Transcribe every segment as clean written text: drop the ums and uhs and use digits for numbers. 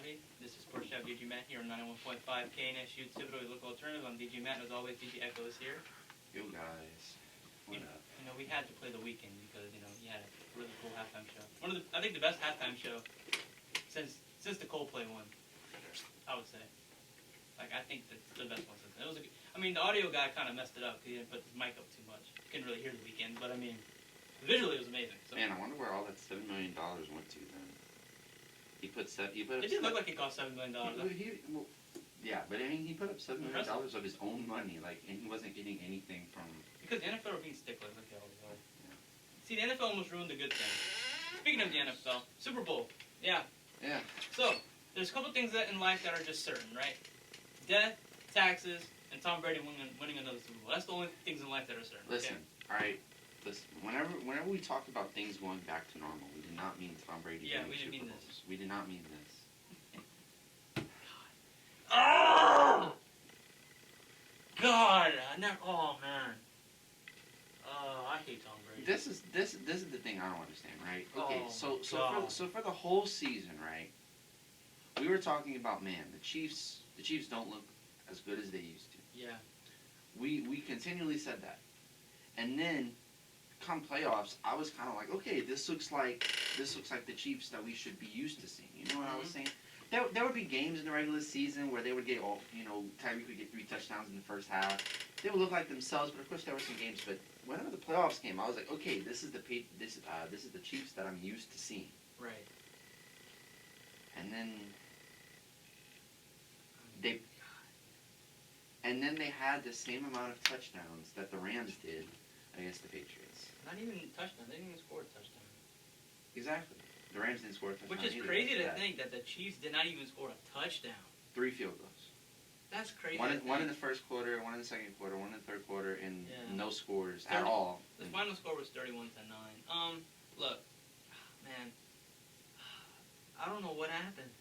Howdy. This is Sports Chef DJ Matt here on 91.5 KNSU Thibodeau, your local alternative. I'm DJ Matt, and as always, DJ Echo is here. Yo guys, what up? You know, we had to play The Weeknd because, you know, he had a really cool halftime show. I think the best halftime show since the Coldplay one, I would say. Like, I think that's the best one since then. The audio guy kind of messed it up because he didn't put his mic up too much. You couldn't really hear The Weeknd, but I mean, visually it was amazing. So. Man, I wonder where all that $7 million went to then. He put It didn't look like it cost $7 million. Yeah, but I mean, he put up $7 million of his own money, like, and he wasn't getting anything from. Because the NFL are being sticklers, like they always are. Yeah. See, the NFL almost ruined the good thing. Speaking of the NFL, Super Bowl. Yeah. Yeah. So, there's a couple things in life that are just certain, right? Death, taxes, and Tom Brady winning another Super Bowl. That's the only things in life that are certain. Listen, okay? all right. Listen, whenever we talk about things going back to normal, we did not mean Tom Brady. Yeah, we didn't Super mean Bowls. this. We did not mean this. Oh! God! Oh man! I hate Tom Brady. This is the thing I don't understand, right? Okay, God. so for the whole season, right? We were talking about, man, the Chiefs don't look as good as they used to. Yeah. We continually said that, and then come playoffs, I was kind of like, okay, this looks like the Chiefs that we should be used to seeing. You know what I was saying? There would be games in the regular season where they would get, Tyreek would get 3 touchdowns in the first half. They would look like themselves, but of course there were some games. But whenever the playoffs came, I was like, okay, this is the Chiefs that I'm used to seeing. Right. And then they had the same amount of touchdowns that the Rams did against the Patriots. Not even touchdown. They didn't even score a touchdown. Exactly. The Rams didn't score a touchdown. Which is crazy to think that the Chiefs did not even score a touchdown. 3 field goals. That's crazy. One in the first quarter, one in the second quarter, one in the third quarter, and no scores 30, at all. The final score was 31-9. Look, man, I don't know what happened.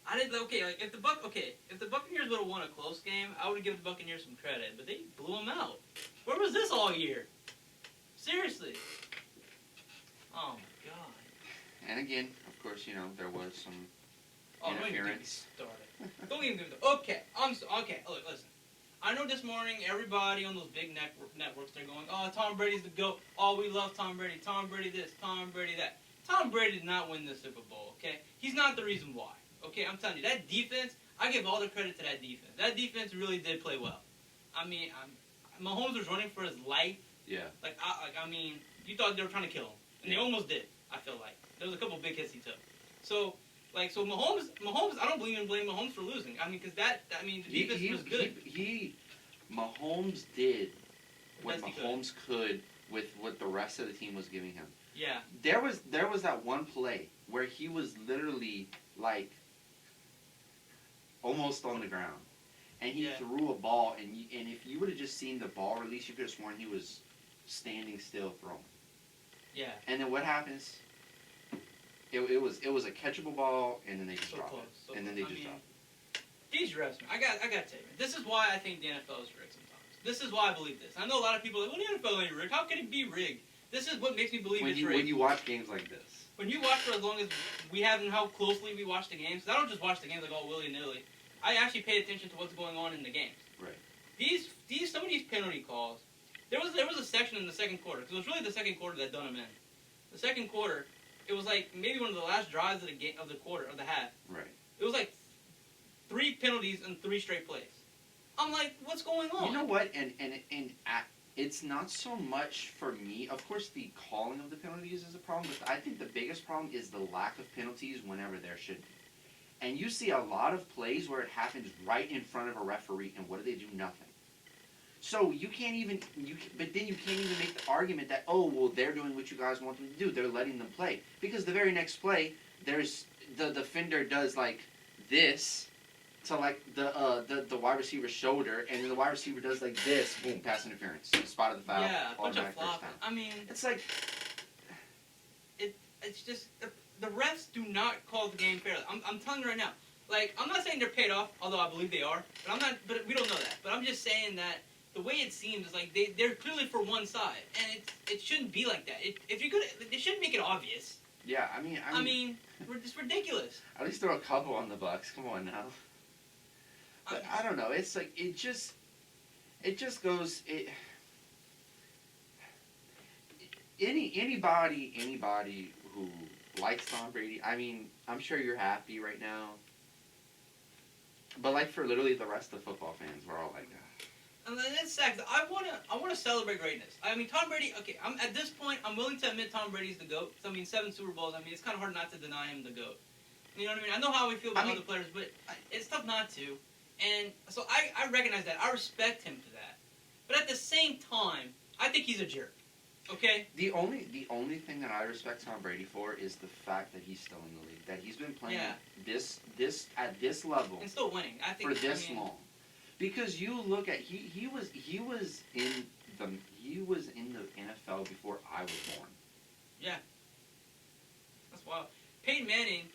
If the Buccaneers would have won a close game, I would give the Buccaneers some credit, but they blew them out. Where was this all year? Seriously. Oh my God. And again, of course, there was some interference. Don't even get me started. Okay, look, listen. I know this morning everybody on those big networks, they're going, oh, Tom Brady's the GOAT. Oh, we love Tom Brady. Tom Brady this, Tom Brady that. Tom Brady did not win the Super Bowl, okay? He's not the reason why. Okay, I'm telling you, that defense, I give all the credit to that defense. That defense really did play well. I mean, Mahomes was running for his life. Yeah. You thought they were trying to kill him. And they almost did, I feel like. There was a couple big hits he took. So Mahomes, I don't believe in blaming Mahomes for losing. I mean, because the defense was good. Mahomes did what Best he Mahomes could with what the rest of the team was giving him. Yeah. There was that one play where he was literally, like, almost on the ground. And he threw a ball, and if you would have just seen the ball release, you could have sworn he was standing still throwing. Yeah. And then what happens? It was a catchable ball, and then they just dropped it. And then they just dropped it. These refs, man, I got to tell you, this is why I think the NFL is rigged sometimes. This is why I believe this. I know a lot of people are like, well, the NFL ain't rigged. How can it be rigged? This is what makes me believe it's rigged. When you watch games like this. When you watch for as long as we have and how closely we watch the games, I don't just watch the games like all willy-nilly. I actually pay attention to what's going on in the games. Right. Some of these penalty calls, there was a section in the second quarter, because it was really the second quarter that done them in. The second quarter, it was like maybe one of the last drives of the quarter, of the half. Right. It was like 3 penalties in 3 straight plays. I'm like, what's going on? You know what? And it's not so much for me. Of course, the calling of the penalties is a problem, but I think the biggest problem is the lack of penalties whenever there should be. And you see a lot of plays where it happens right in front of a referee, and what do? Nothing. So you can't even make the argument that, oh, well, they're doing what you guys want them to do. They're letting them play, because the very next play, there's the defender does like this to like the wide receiver's shoulder, and then the wide receiver does like this, boom, pass interference, spotted the foul. Yeah, a bunch of flop. I mean, it's like it's just the refs do not call the game fairly. I'm telling you right now. Like, I'm not saying they're paid off, although I believe they are. But we don't know that. But I'm just saying that the way it seems is like they're clearly for one side, and it shouldn't be like that. They shouldn't make it obvious. Yeah, I mean, it's ridiculous. at least throw a couple on the Bucks. Come on now. But I don't know. It's like it just goes. Anybody who likes Tom Brady. I mean, I'm sure you're happy right now. But like for literally the rest of football fans, we're all like, And then it's sad. 'Cause I wanna celebrate greatness. I mean, Tom Brady. Okay, at this point, I'm willing to admit Tom Brady's the GOAT. I mean, 7 Super Bowls. I mean, it's kind of hard not to deny him the GOAT. You know what I mean? I know how we feel about other players, but it's tough not to. And so I recognize that. I respect him for that. But at the same time, I think he's a jerk. Okay? The only thing that I respect Tom Brady for is the fact that he's still in the league. That he's been playing this at this level and still winning. I think for this long. Because you look at he was in the NFL before I was born. Yeah. That's wild. Peyton Manning.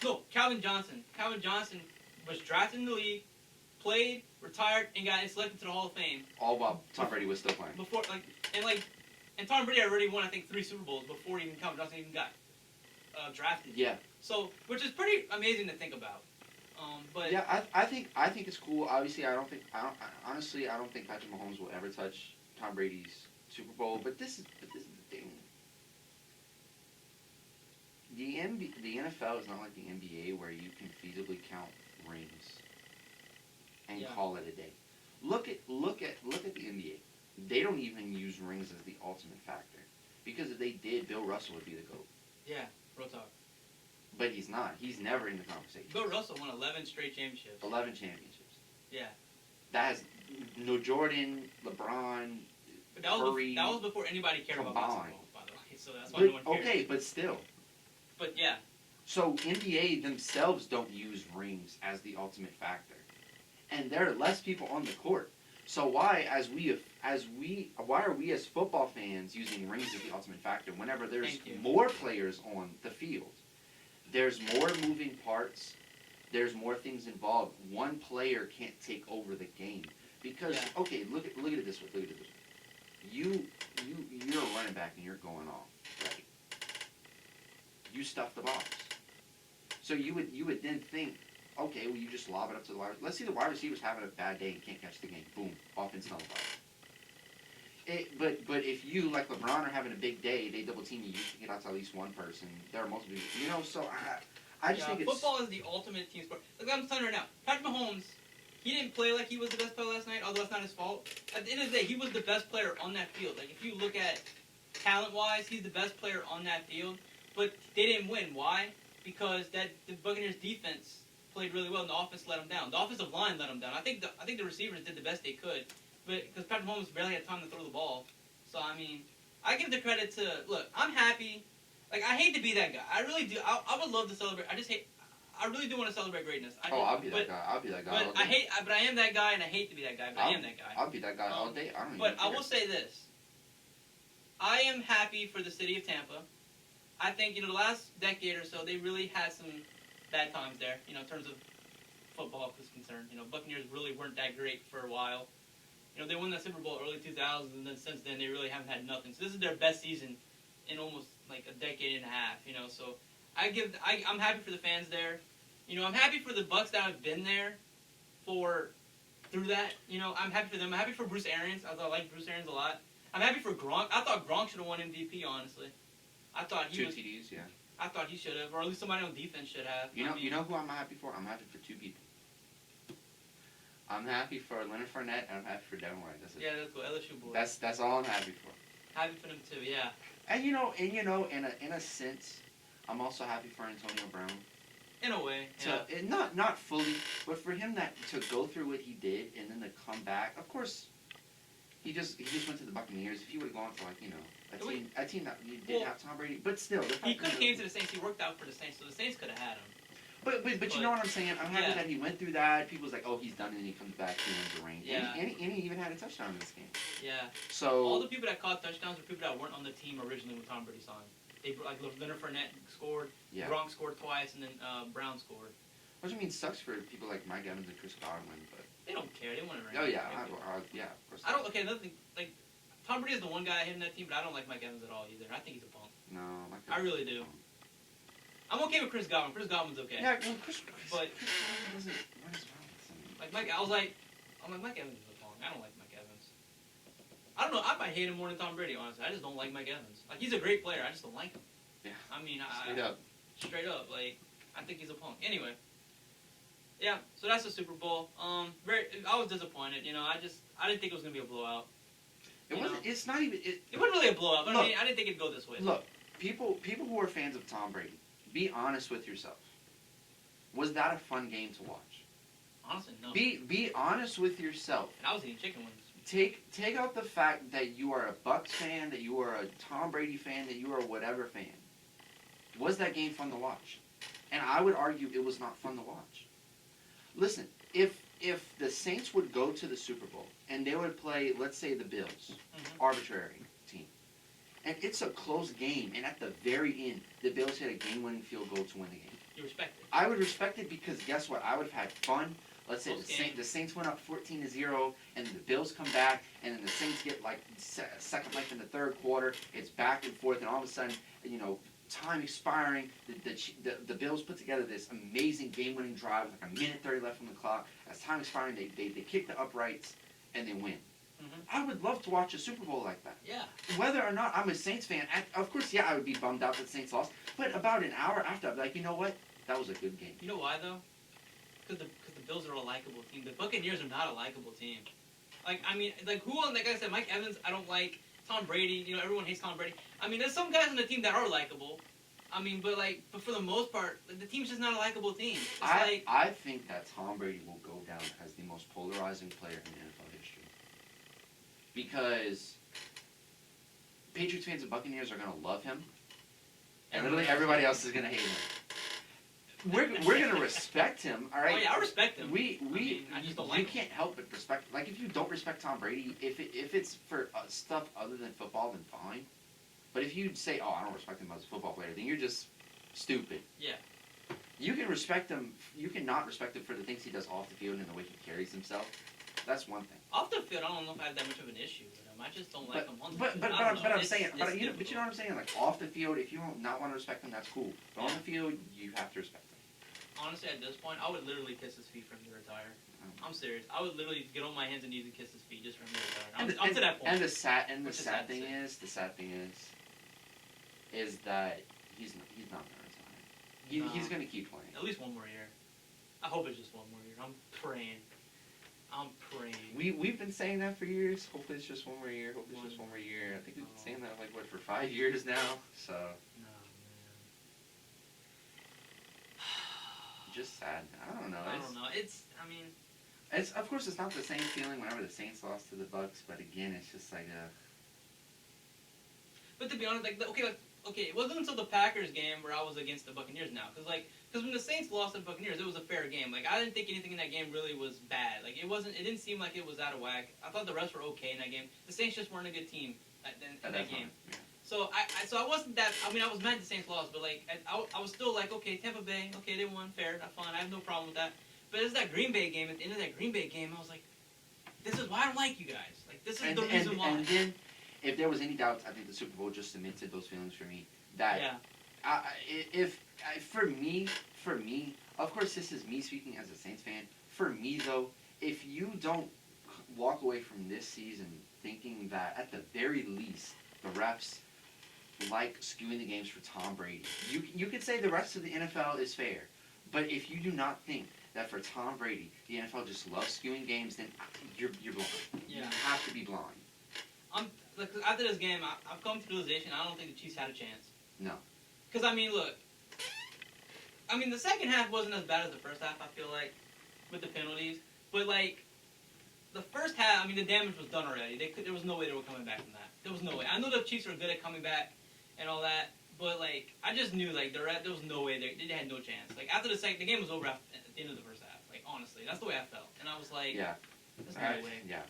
No, Calvin Johnson. Calvin Johnson was drafted in the league, played, retired, and got selected to the Hall of Fame. All while Tom Brady was still playing. Before, and Tom Brady already won, I think, 3 Super Bowls before even Calvin Johnson even got drafted. Yeah. So, which is pretty amazing to think about. But yeah, I think it's cool. Obviously, honestly, I don't think Patrick Mahomes will ever touch Tom Brady's Super Bowl. But this is the thing. The NFL is not like the NBA where you can feasibly count rings and call it a day. Look at the NBA. They don't even use rings as the ultimate factor, because if they did, Bill Russell would be the GOAT. Yeah, real talk. But he's not. He's never in the conversation. Bill Russell won 11 straight championships. 11 championships. Yeah. That has no Jordan, LeBron, but that Curry. That was before anybody cared combined. about basketball, by the way. So that's why no one cares. Okay, but still. But yeah. So NBA themselves don't use rings as the ultimate factor, and there are less people on the court. So why are we as football fans using rings as the ultimate factor whenever there's more players on the field? There's more moving parts. There's more things involved. One player can't take over the game because okay, look at it this way. Look at it this way. You're a running back and you're going off, right? You stuff the box. So you would then think, okay, well, you just lob it up to the wide receiver. Let's see the wide receiver's having a bad day and can't catch the game. Boom, offense nullified. But if you, like LeBron, are having a big day, they double team you, you can get out to at least one person. There are multiple, so I just think football is the ultimate team sport. Like I'm telling you right now, Patrick Mahomes, he didn't play like he was the best player last night, although that's not his fault. At the end of the day, he was the best player on that field. Like if you look at talent-wise, he's the best player on that field. But they didn't win. Why? Because the Buccaneers defense played really well, and the offense let them down. The offensive line let them down. I think the receivers did the best they could, but because Patrick Mahomes barely had time to throw the ball. So I mean, I give the credit to look. I'm happy. Like I hate to be that guy. I really do. I would love to celebrate. I really do want to celebrate greatness. I'll be that guy. I'll be that guy. But I am that guy, and I hate to be that guy. But I am that guy. I'll be that guy all day. I will say this. I am happy for the city of Tampa. I think, the last decade or so, they really had some bad times there, in terms of football is concerned. Buccaneers really weren't that great for a while. They won the Super Bowl early 2000s, and then since then they really haven't had nothing. So this is their best season in almost like a decade and a half, So I'm happy for the fans there. I'm happy for the Bucs that have been there through that. I'm happy for them. I'm happy for Bruce Arians. I like Bruce Arians a lot. I'm happy for Gronk. I thought Gronk should have won MVP, honestly. I thought he 2 TDs, yeah. I thought he should have, or at least somebody on defense should have. You know who I'm happy for? I'm happy for 2 people. I'm happy for Leonard Fournette, and I'm happy for Devin White. That's it. Yeah, that's cool. LSU boy. That's all I'm happy for. Happy for them too, yeah. And in a sense, I'm also happy for Antonio Brown. In a way, yeah. Not fully, but for him to go through what he did and then to come back. Of course, he just went to the Buccaneers. If he would have gone for a team that did have Tom Brady, but still, he could have came to the Saints. He worked out for the Saints, so the Saints could have had him. But you know what I'm saying? I'm happy that he went through that. People's like, oh, he's done it, and he comes back, he wins the ring. Yeah. And he even had a touchdown in this game. Yeah. So all the people that caught touchdowns were people that weren't on the team originally when Tom Brady signed. Like Leonard Fournette scored, Gronk scored twice, and then Brown scored. Which sucks for people like Mike Evans and Chris Godwin, but they don't care. They want to ring. Oh yeah, yeah, of course. I don't. Okay, another thing. Like Tom Brady is the one guy hitting that team, but I don't like Mike Evans at all either. I think he's a punk. No, I really do. I'm okay with Chris Godwin. Chris Godwin's okay. Yeah, well, Chris But doesn't. What is wrong with him? like Mike, I'm like Mike Evans is a punk. I don't like Mike Evans. I don't know. I might hate him more than Tom Brady. Honestly, I just don't like Mike Evans. Like he's a great player. I just don't like him. Yeah. I mean, Straight up. Like I think he's a punk. Anyway. Yeah. So that's the Super Bowl. I was disappointed. You know, I didn't think it was gonna be a blowout. It wasn't. It's not even. It wasn't really a blowout. But Look, I mean, I didn't think it'd go this way. Look, people who are fans of Tom Brady, be honest with yourself. Was that a fun game to watch? Honestly, no. Be honest with yourself. And I was eating chicken wings. Take out the fact that you are a Bucs fan, that you are a Tom Brady fan, that you are a whatever fan. Was that game fun to watch? And I would argue it was not fun to watch. Listen, if the Saints would go to the Super Bowl and they would play, let's say, the Bills, arbitrary team, and it's a close game, and at the very end, the Bills hit a game-winning field goal to win the game. You respect it. I would respect it because guess what? I would have had fun. Let's say Close the Saints went up 14-0, and then the Bills come back, and then the Saints get like second length in the third quarter. It's back and forth, and all of a sudden, you know, time expiring. The Bills put together this amazing game-winning drive, like a minute 30 left on the clock. As time expiring, they kick the uprights, and they win. I would love to watch a Super Bowl like that. Yeah. Whether or not I'm a Saints fan, of course, yeah, I would be bummed out that the Saints lost. But about an hour after, I'd be like, you know what? That was a good game. You know why though? Because the Bills are a likable team. The Buccaneers are not a likable team. Like I mean, like like I said, Mike Evans, I don't like. Tom Brady, you know, everyone hates Tom Brady. I mean, there's some guys on the team that are likable. I mean, but for the most part, the team's just not a likable team. I think that Tom Brady will go down as the most polarizing player in NFL history. Because Patriots fans and Buccaneers are going to love him, and literally everybody else is going to hate him. We're going to respect him, all right? Oh yeah, I respect him. I just don't like him. You can't help but respect. Like if you don't respect Tom Brady, if it's for stuff other than football, then fine. But if you say, "Oh, I don't respect him as a football player," then you're just stupid. Yeah. You can respect him. You can not respect him for the things he does off the field and the way he carries himself. That's one thing. Off the field, I don't know if I have that much of an issue with him. I just don't like him on the field. But you know what I'm saying? Like off the field, if you don't not want to respect him, that's cool. But on the field, you have to respect him. Honestly, at this point, I would literally kiss his feet for him to retire. I'm serious. I would literally get on my hands and knees and kiss his feet just for him to retire. I'm to that point. And the sad thing is that he's not going to retire. He's going to keep playing. At least one more year. I hope it's just one more year. I'm praying. We've been saying that for years. Hopefully it's just one more year. Hopefully it's just one more year. I think we've been saying that for 5 years now. So. No, man. Just sad. I don't know. It's of course it's not the same feeling whenever the Saints lost to the Bucs, but again, it's just like But to be honest, it wasn't until the Packers game where I was against the Buccaneers now, because when the Saints lost to the Buccaneers, it was a fair game. Like I didn't think anything in that game really was bad. Like it didn't seem like it was out of whack. I thought the refs were okay in that game. The Saints just weren't a good team in that game. Yeah. So I wasn't that. I mean, I was mad the Saints lost, but I was still like, okay, Tampa Bay, okay, they won, fair, not fun. I have no problem with that. But it's that Green Bay game. At the end of that Green Bay game, I was like, this is why I don't like you guys. Like this is the reason why. And then, if there was any doubts, I think the Super Bowl just cemented those feelings for me. That for me, of course, this is me speaking as a Saints fan. For me, though, if you don't walk away from this season thinking that at the very least the refs like skewing the games for Tom Brady, you could say the rest of the NFL is fair, but if you do not think that for Tom Brady the NFL just loves skewing games, then you're blind. Yeah. You have to be blind. After this game, I've come to the realization I don't think the Chiefs had a chance. No. Because, look. The second half wasn't as bad as the first half, I feel like, with the penalties. But, the first half, the damage was done already. There was no way they were coming back from that. There was no way. I know the Chiefs were good at coming back and all that, but, I just knew, there was no way. They had no chance. After the game was over at the end of the first half. Honestly, that's the way I felt. And I was like, yeah. There's no way. Yeah.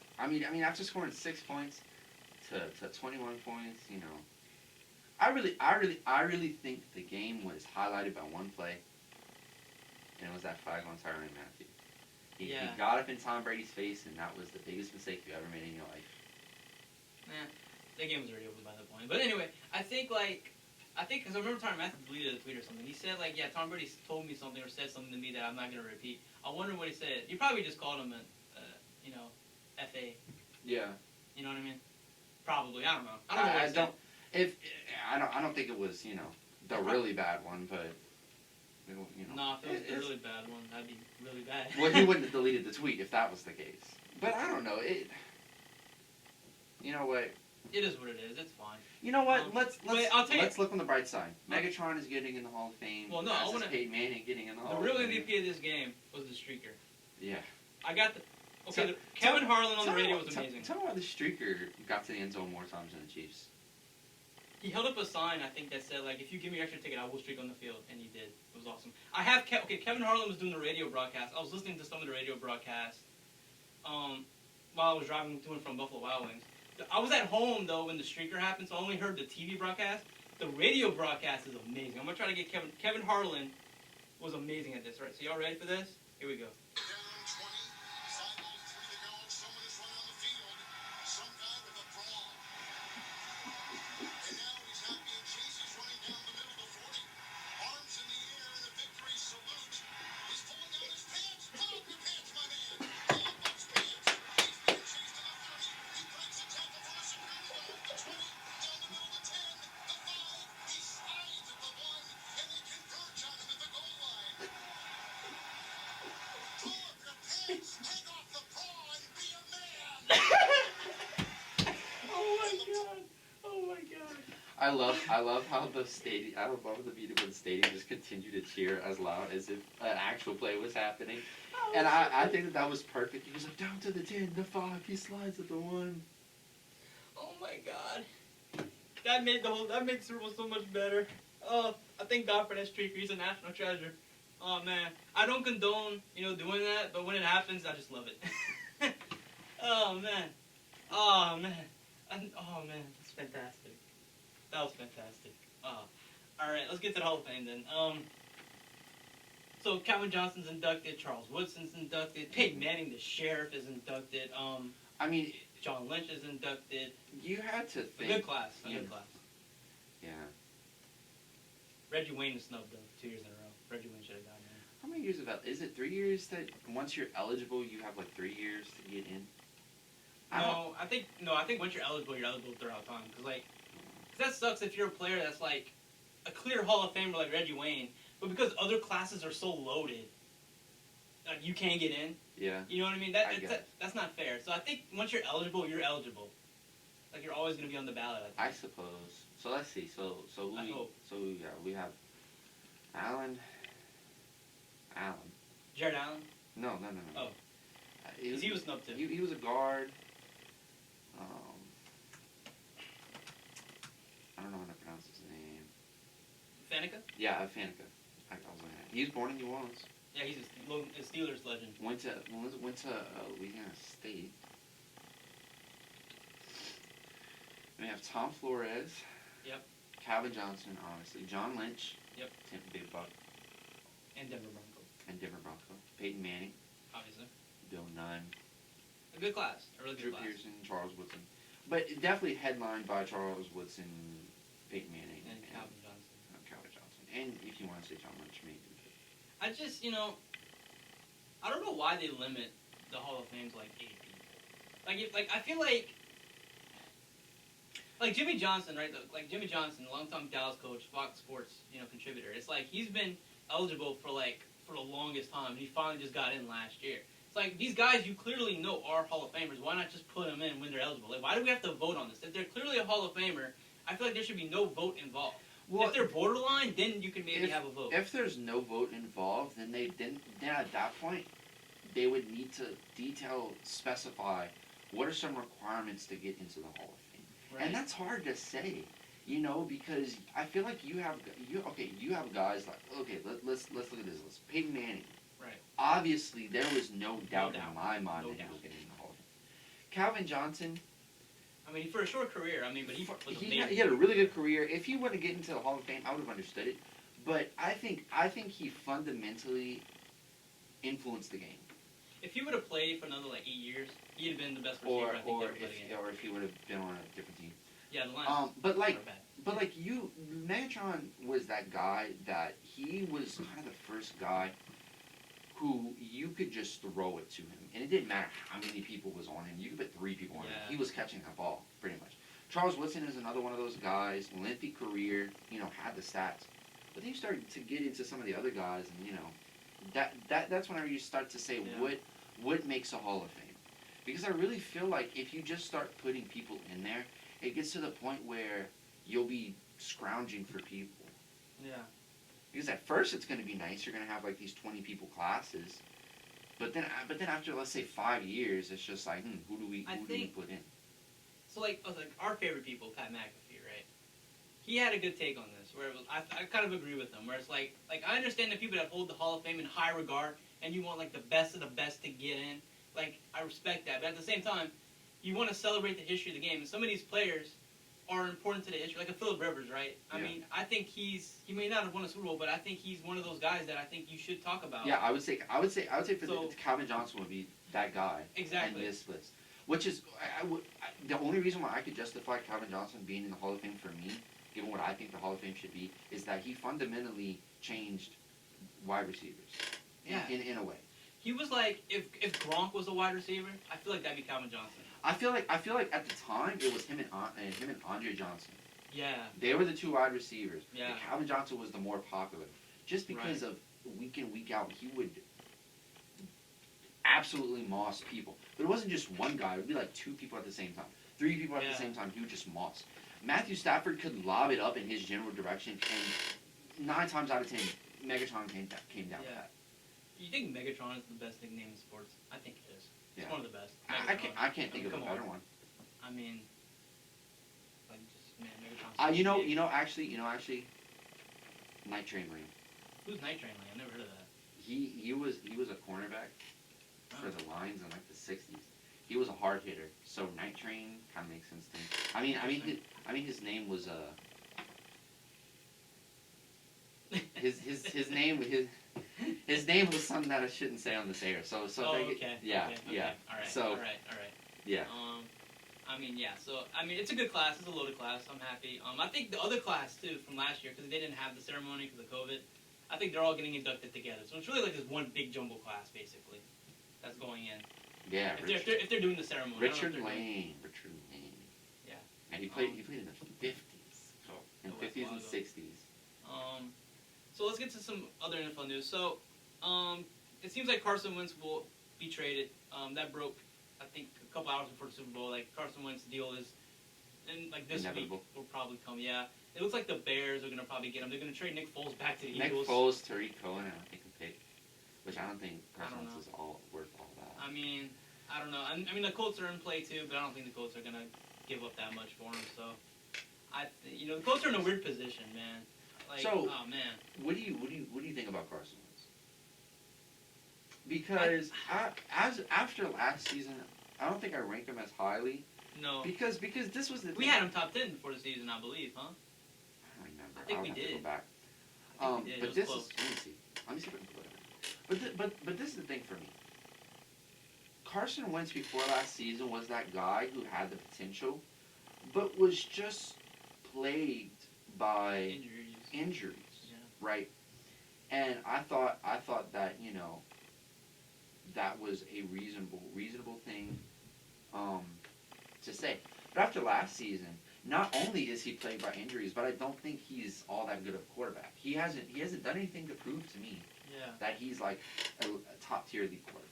After scoring 6 points to 21 points, I really think the game was highlighted by one play, and it was that flag on Tyrann Mathieu. He got up in Tom Brady's face, and that was the biggest mistake you ever made in your life. The game was already over by that point. But anyway, I think, I think because I remember Tyrann Matthew deleted a tweet or something. He said like, yeah, Tom Brady told me something or said something to me that I'm not gonna repeat. I wonder what he said. You probably just called him a, you know, fa. Yeah. You know what I mean? Probably. I don't know. I don't know. What I he don't. said. If I don't think it was the really bad one, but No, if it was the really bad one, that'd be really bad. Well, he wouldn't have deleted the tweet if that was the case. But I don't know. You know what? It is what it is. It's fine. You know what? Let's look on the bright side. Okay. Megatron is getting in the Hall of Fame. Well, no, I want to. Peyton Manning getting in the Hall The of real Fame. MVP of this game was the streaker. Yeah. I got the. Okay, Kevin Harlan on the radio was amazing. Tell me why the streaker got to the end zone more times than the Chiefs. He held up a sign, I think, that said, like, if you give me your extra ticket, I will streak on the field. And he did. It was awesome. I have Kevin Harlan was doing the radio broadcast. I was listening to some of the radio broadcasts while I was driving to and from Buffalo Wild Wings. I was at home, though, when the streaker happened, so I only heard the TV broadcast. The radio broadcast is amazing. I'm going to try to get Kevin Harlan was amazing at this. All right, so y'all ready for this? Here we go. I love how the stadium. I love the video where the stadium just continued to cheer as loud as if an actual play was happening. And I think that was perfect. He was like, down to the 10, the 5. He slides at the 1. Oh my God, that made Super Bowl so much better. Oh, I thank God for that streaker. He's a national treasure. Oh man, I don't condone doing that, but when it happens, I just love it. Oh man, oh man, that's fantastic. That was fantastic. All right, let's get to the Hall of Fame then. So Calvin Johnson's inducted, Charles Woodson's inducted, Peyton Manning, the sheriff, is inducted. I mean, John Lynch is inducted. You had to think. A good class. Good class. Yeah. Reggie Wayne was snubbed though 2 years in a row. Reggie Wayne should have gotten in. How many years is it 3 years that once you're eligible, you have like 3 years to get in? I think once you're eligible throughout time. Cause that sucks if you're a player that's like a clear Hall of Famer like Reggie Wayne, but because other classes are so loaded, like you can't get in. Yeah. You know what I mean? That's not fair. So I think once you're eligible, you're eligible. Like you're always gonna be on the ballot. I suppose. So let's see. So we have Allen. Jared Allen? No. Oh. Because he was snubbed too. He was a guard. I don't know how to pronounce his name. Faneca? Yeah, Faneca. He was born in New Orleans. Yeah, he's a Steelers legend. Went to Louisiana State. We have Tom Flores. Yep. Calvin Johnson, obviously. John Lynch. Yep. Tampa Bay Buck. And Denver Bronco. Peyton Manning. Obviously. Bill Nunn. A good class. A really good class. Drew Pearson, Charles Woodson. But definitely headlined by Charles Woodson, Peyton Manning. And Calvin Johnson. Calvin Johnson. And if you want to say John Lynch, maybe. I just, I don't know why they limit the Hall of Fame to like 8 people. I feel like Jimmy Johnson, right? Like Jimmy Johnson, longtime Dallas coach, Fox Sports, contributor. It's like he's been eligible for the longest time, and he finally just got in last year. It's like these guys you clearly know are Hall of Famers. Why not just put them in when they're eligible? Like, why do we have to vote on this? If they're clearly a Hall of Famer, I feel like there should be no vote involved. Well, if they're borderline, then you can maybe have a vote. If there's no vote involved, then at that point, they would need to specify what are some requirements to get into the Hall of Fame. Right. And that's hard to say, because I feel like you have guys like, let's look at this list. Peyton Manning. Right. Obviously, there was no doubt in my mind that he was getting in the Hall of Fame. Calvin Johnson. I mean, for a short career, but he had a really good career. If he wanted to get into the Hall of Fame, I would have understood it. But I think he fundamentally influenced the game. If he would have played for another 8 years, he'd have been the best receiver. Or if he would have been on a different team. Yeah, the Lions. But like, are bad. Megatron was that guy that he was kind of the first guy who you could just throw it to him, and it didn't matter how many people was on him. You could put 3 people on him. Yeah. He was catching that ball pretty much. Charles Woodson is another one of those guys. Lengthy career, had the stats, but then you start to get into some of the other guys, and that's whenever you start to say what makes a Hall of Fame, because I really feel like if you just start putting people in there, it gets to the point where you'll be scrounging for people. Yeah. Because at first it's going to be nice. You're going to have like these 20 people classes, but then after, let's say 5 years, it's just like, who do we put in? So like our favorite people, Pat McAfee, right? He had a good take on this, where it was, I kind of agree with him, where it's like I understand the people that hold the Hall of Fame in high regard, and you want like the best of the best to get in. Like, I respect that, but at the same time, you want to celebrate the history of the game, and some of these players are important to the history, like a Phillip Rivers, right? I mean, I think he may not have won a Super Bowl, but I think he's one of those guys that I think you should talk about. Yeah, I would say Calvin Johnson would be that guy. Exactly. In this list, which is the only reason why I could justify Calvin Johnson being in the Hall of Fame for me, given what I think the Hall of Fame should be, is that he fundamentally changed wide receivers. In a way. He was like, if Gronk was a wide receiver, I feel like that'd be Calvin Johnson. I feel like at the time it was him and Andre Johnson. Yeah. They were the 2 wide receivers. Yeah. And Calvin Johnson was the more popular, just because of week in, week out, he would absolutely moss people. But it wasn't just one guy; it would be like 2 people at the same time, 3 people at the same time. He would just moss. Matthew Stafford could lob it up in his general direction, and 9 times out of 10, Megatron came down with that. You think Megatron is the best nickname in sports? I think it is. It's one of the best. I can't think of a better one. I mean, like, just, man, Megatron's actually, Night Train Lane. Who's Night Train Lane? I've never heard of that. He was a cornerback for the Lions in like the 60s. He was a hard hitter, so Night Train kind of makes sense to me. I mean, his name was his name was something that I shouldn't say on this air. So okay. Yeah. All right. So all right. yeah. I mean, yeah. So I mean, it's a good class. It's a loaded class. I'm happy. I think the other class too from last year, because they didn't have the ceremony because of COVID. I think they're all getting inducted together. So it's really like this one big jumbo class basically that's going in. Yeah. If they're doing the ceremony. Richard Lane. Yeah. And he played in the 50s. In the 50s and 60s. So let's get to some other NFL news. So, it seems like Carson Wentz will be traded. That broke, I think, a couple hours before the Super Bowl. Like, Carson Wentz's deal is, in like this inevitable. week, will probably come. Yeah, it looks like the Bears are gonna probably get him. They're gonna trade Nick Foles back to the Eagles. Nick Foles, Tariq Cohen, and I think a pick, which I don't think Carson Wentz is all worth all that. I mean, I don't know. I mean, the Colts are in play too, but I don't think the Colts are gonna give up that much for him. So, the Colts are in a weird position, man. Like, so, oh man. What do you think about Carson Wentz? Because after last season, I don't think I rank him as highly. No. Because this was the thing. We had him top 10 before the season, I believe, huh? I don't remember. I think we have did. To go back. I think we did. But it this was is let me see if I can put it. But this is the thing for me. Carson Wentz before last season was that guy who had the potential, but was just plagued by injuries, right? And I thought that that was a reasonable thing to say. But after last season, not only is he plagued by injuries, but I don't think he's all that good of a quarterback. He hasn't done anything to prove to me that he's like a top tier league quarterback.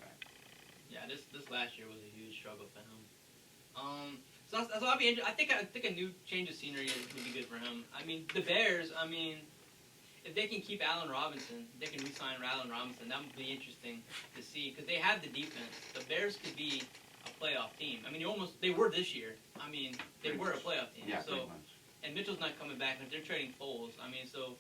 Yeah, this last year was a huge struggle for him. So I'll be interested. I think a new change of scenery would be good for him. I mean, the Bears. I mean, if they can keep Allen Robinson, they can re-sign Allen Robinson. That would be interesting to see because they have the defense. The Bears could be a playoff team. I mean, they were this year. I mean, they were a playoff team. Yeah, so, pretty much. And Mitchell's not coming back, and if they're trading Foles, I mean, so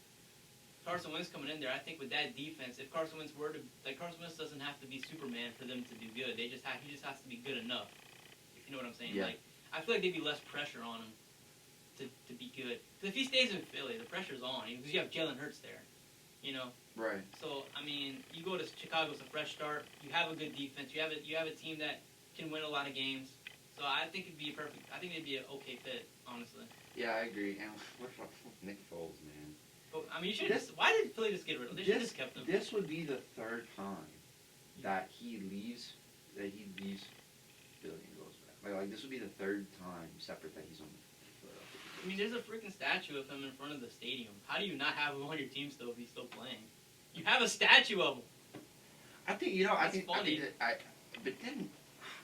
Carson Wentz coming in there, I think with that defense, if Carson Wentz Carson Wentz doesn't have to be Superman for them to do good. He just has to be good enough. If you know what I'm saying? Yeah. Like, I feel like there'd be less pressure on him to be good. Because if he stays in Philly, the pressure's on because you have Jalen Hurts there. Right. So I mean, you go to Chicago, it's a fresh start. You have a good defense. You have a team that can win a lot of games. So I think it'd be perfect. I think it'd be an okay fit, honestly. Yeah, I agree. And what about Nick Foles, man? But I mean, you should. Why did Philly just get rid of him? They should just kept him. This would be the third time that he leaves. Philly and goes back. Like this would be the third time separate that he's on Philadelphia. I mean, there's a freaking statue of him in front of the stadium. How do you not have him on your team still if he's still playing? You have a statue of him. I think you know. I think funny. that but then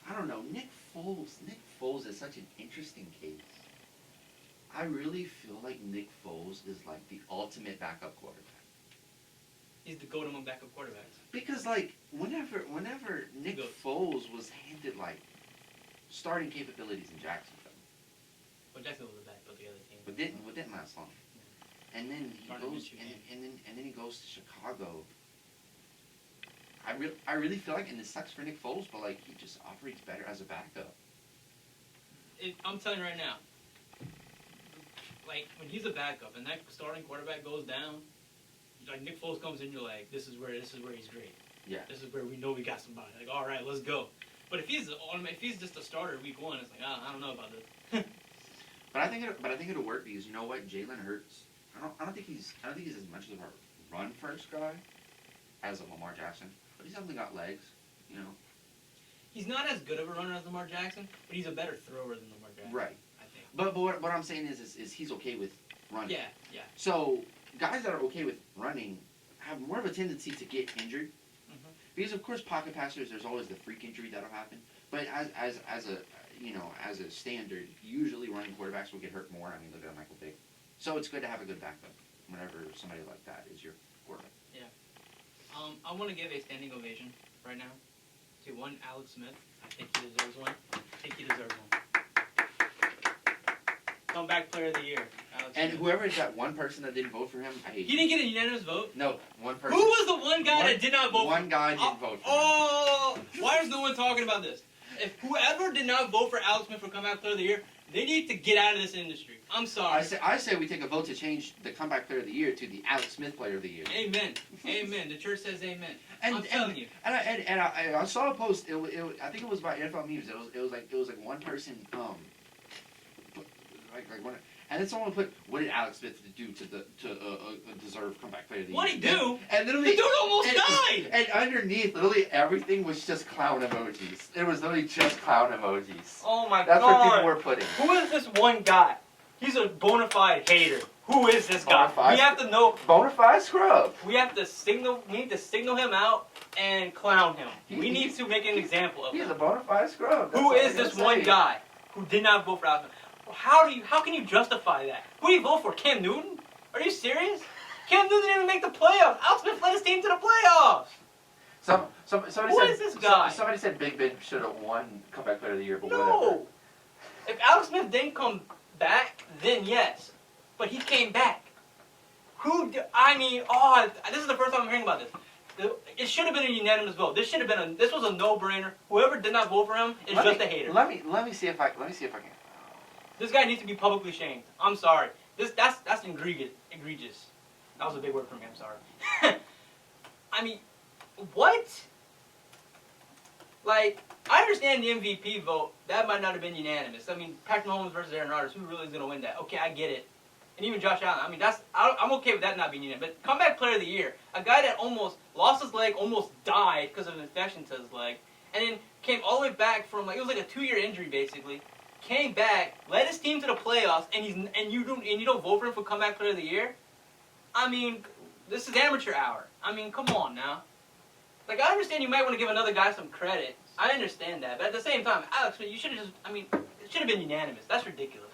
I don't know. Nick Foles is such an interesting case. I really feel like Nick Foles is like the ultimate backup quarterback. He's the GOAT among backup quarterbacks. Because like whenever Nick Foles was handed like starting capabilities in Jacksonville, Well, Jacksonville was a bad put together team. but didn't last long. And then he Starting goes Michigan. and then he goes to Chicago. I really feel like, and this sucks for Nick Foles, but like he just operates better as a backup. I'm telling you right now, like when he's a backup and that starting quarterback goes down, like Nick Foles comes in, you're like, this is where he's great. Yeah. This is where we know we got somebody. Like, all right, let's go. But if he's just a starter week one, it's like, I don't know about this. But I think it'll work because you know what, Jalen Hurts. I don't think he's as much of a run first guy as a Lamar Jackson, but he's definitely got legs. You know. He's not as good of a runner as Lamar Jackson, but he's a better thrower than Lamar Jackson. Right. I think. But what I'm saying is he's okay with running. Yeah. So guys that are okay with running have more of a tendency to get injured. Mm-hmm. Because of course pocket passers, there's always the freak injury that'll happen. But as a standard, usually running quarterbacks will get hurt more. I mean, look at Michael Vick. So it's good to have a good backup whenever somebody like that is your quarterback. Yeah. I want to give a standing ovation right now to one Alex Smith. I think he deserves one. Comeback player of the year, Alex And Smith. whoever is that one person that didn't vote for him, I hate He didn't get a unanimous vote? No, one person. Who was the one guy that did not vote for him? One guy didn't vote for him. Oh, why is no one talking about this? If whoever did not vote for Alex Smith for comeback player of the year, they need to get out of this industry. I'm sorry. I say we take a vote to change the comeback player of the year to the Alex Smith player of the year. Amen. Amen. The church says amen. I'm telling you. And I saw a post. I think it was by NFL News. It was like one person like one. And then someone put, "What did Alex Smith do to deserve comeback player of the year?" What'd he do? And literally, the dude almost died. And underneath, literally everything was just clown emojis. It was literally just clown emojis. Oh my That's God. what people were putting. Who is this one guy? He's a bona fide hater. Who is this guy? Bonafide? We have to know. Bona fide scrub. We have to signal. We need to signal him out and clown him. We need to make an example of him. He's a bona fide scrub. Who is this one guy who did not vote for Alex Smith? How can you justify that? Who do you vote for? Cam Newton? Are you serious? Cam Newton didn't even make the playoffs. Alex Smith led his team to the playoffs. Somebody Who said, is this guy? Somebody said Big Ben should have won comeback player of the year, but No. whatever. If Alex Smith didn't come back, then yes. But he came back. This is the first time I'm hearing about this. It should have been a unanimous vote. This was a no-brainer. Whoever did not vote for him is just a hater. Let me see if I can. This guy needs to be publicly shamed. I'm sorry. That's egregious. That was a big word for me. I'm sorry. I mean, what? Like, I understand the MVP vote. That might not have been unanimous. I mean, Patrick Mahomes versus Aaron Rodgers. Who really is going to win that? Okay, I get it. And even Josh Allen. I mean, I'm okay with that not being unanimous. But comeback player of the year, a guy that almost lost his leg, almost died because of an infection to his leg, and then came all the way back from it was like a 2-year injury basically. Came back, led his team to the playoffs, and you don't vote for him for comeback player of the year. I mean, this is amateur hour. I mean, come on now. Like, I understand you might want to give another guy some credit. I understand that, but at the same time, Alex, you should have it should have been unanimous. That's ridiculous.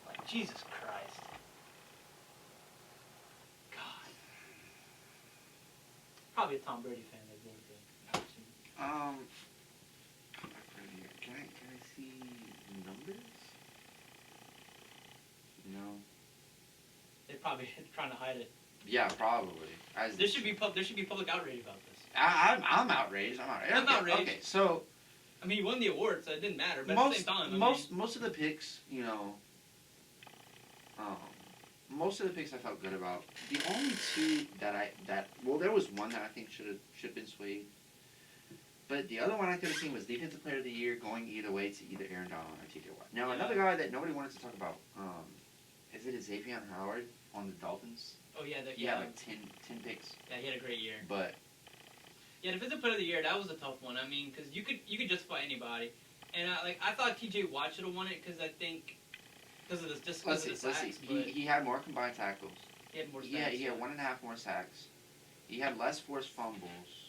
Like, Jesus Christ. God. Probably a Tom Brady fan that voted for Alex. Can I see numbers? No. They're probably trying to hide it. Yeah, probably. There should be public outrage about this. I'm outraged. I'm outraged. Okay, so I mean, he won the award, so it didn't matter. But at the same time, most of the picks, most of the picks I felt good about. The only two there was one that I think should have been swayed. But the other one I could have seen was Defensive Player of the Year going either way to either Aaron Donald or T.J. Watt. Now, Yeah. another guy that nobody wanted to talk about, is it Xavier Howard on the Dolphins? Oh yeah, He had like 10 picks. Yeah, he had a great year. But Yeah, Defensive Player of the Year, that was a tough one. I mean, because you could justify anybody, and I thought T.J. Watt should have won it because I think because of the let's see. sacks, but He had more combined tackles. he had more. He Sacks, had 1.5 more sacks. He had less forced fumbles.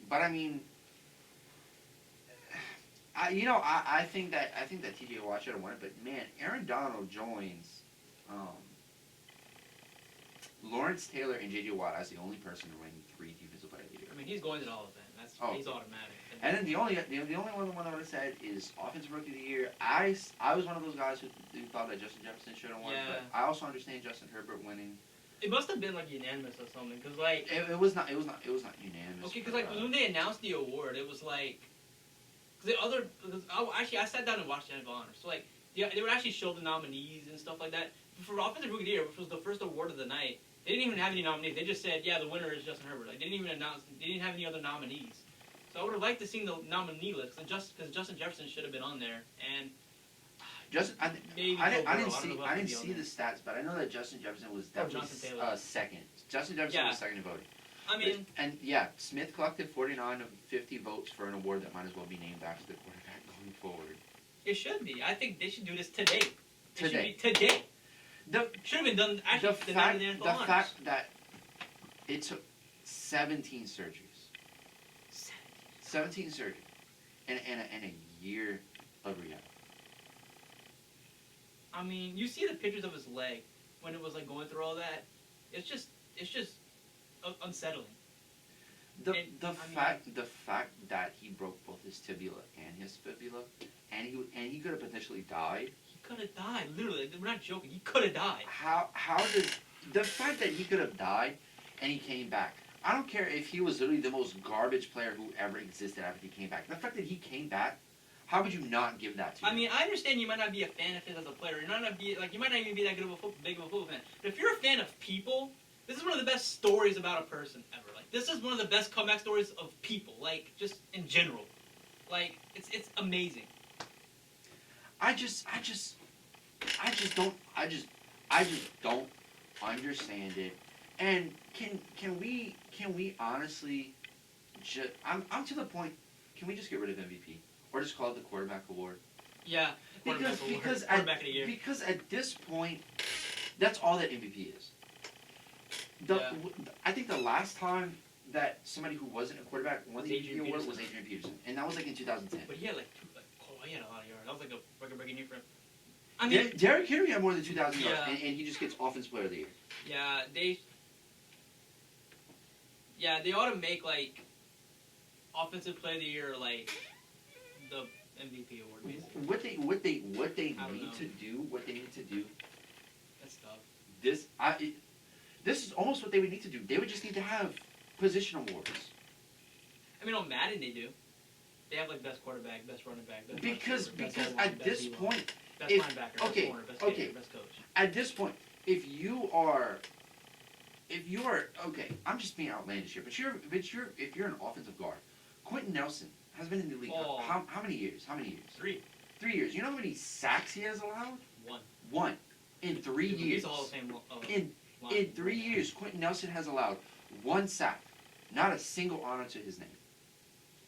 But I mean, I think that T.J. Watt should have won it. But man, Aaron Donald joins Lawrence Taylor and J.J. Watt as the only person to win 3 Defensive Player of the Year. I mean, he's going to the Hall of Fame. He's automatic. And then the only one I would have said is Offensive Rookie of the Year. I was one of those guys who thought that Justin Jefferson should have won. Yeah. But I also understand Justin Herbert winning. It must have been like unanimous or something, because like It was not unanimous. okay, because like when they announced the award, it was like I sat down and watched the NFL Honors. So like they would actually show the nominees and stuff like that for Offensive Rookie of the Year, which was the first award of the night. They didn't even have any nominees. They just said, yeah, the winner is Justin Herbert. Like they didn't even announce. They didn't have any other nominees. So I would have liked to see the nominee list, because Justin Jefferson should have been on there, and I didn't see there. the stats, but I know that Justin Jefferson was Jonathan definitely Taylor. second. Justin Jefferson Yeah. was second in voting. I mean, And yeah, Smith collected 49 of 50 votes for an award that might as well be named after the quarterback going forward. it should be. I think they should do this today. Today. Today. The Should have been done actually the night of the NFL Honors. fact that it took 17 surgeries. 17 surgeries. And a year of rehab. I mean, you see the pictures of his leg when it was like going through all that. It's just unsettling. The I fact that he broke both his tibia and his fibula, and he could have potentially died. He could have died. Literally, we're not joking. He could have died. How does the fact that he could have died and he came back? I don't care if he was literally the most garbage player who ever existed after he came back. The fact that he came back, how would you not give that to him? I mean, I understand you might not be a fan of his as a player. You might not even be that good of a big of a football fan. But if you're a fan of people, this is one of the best stories about a person ever. Like, this is one of the best comeback stories of people. Like, just in general. Like, it's amazing. I just don't understand it. And can we honestly I'm to the point. Can we just get rid of MVP or just call it the quarterback award? Yeah. Because quarterback of the year. because at this point, that's all that MVP is. I think the last time that somebody who wasn't a quarterback won the MVP award was Adrian Peterson, and that was like in 2010. But he had he had a lot of yards. That was like a record-breaking year for him. I mean, Derrick Henry had more than 2,000 yards, Yeah. and he just gets Offensive Player of the Year. Yeah, they ought to make like Offensive Player of the Year like the MVP award. Basically. What they I don't need know. to do. That's tough. This is almost what they would need to do. They would just need to have position awards. I mean, on Madden they do. They have like best quarterback, best running back, best Because best because O-line, at best this D-line, point, best if- linebacker, okay, best corner, best okay. kicker, best coach. at this point, if you are okay, I'm just being outlandish here, but if you're an offensive guard, Quentin Nelson has been in the league Oh. how many years? 3, 3 years. You know how many sacks he has allowed? 1. 1 in 3 years. He's a Hall of Fame. In 3 years, Quentin Nelson has allowed 1 sack, not a single honor to his name.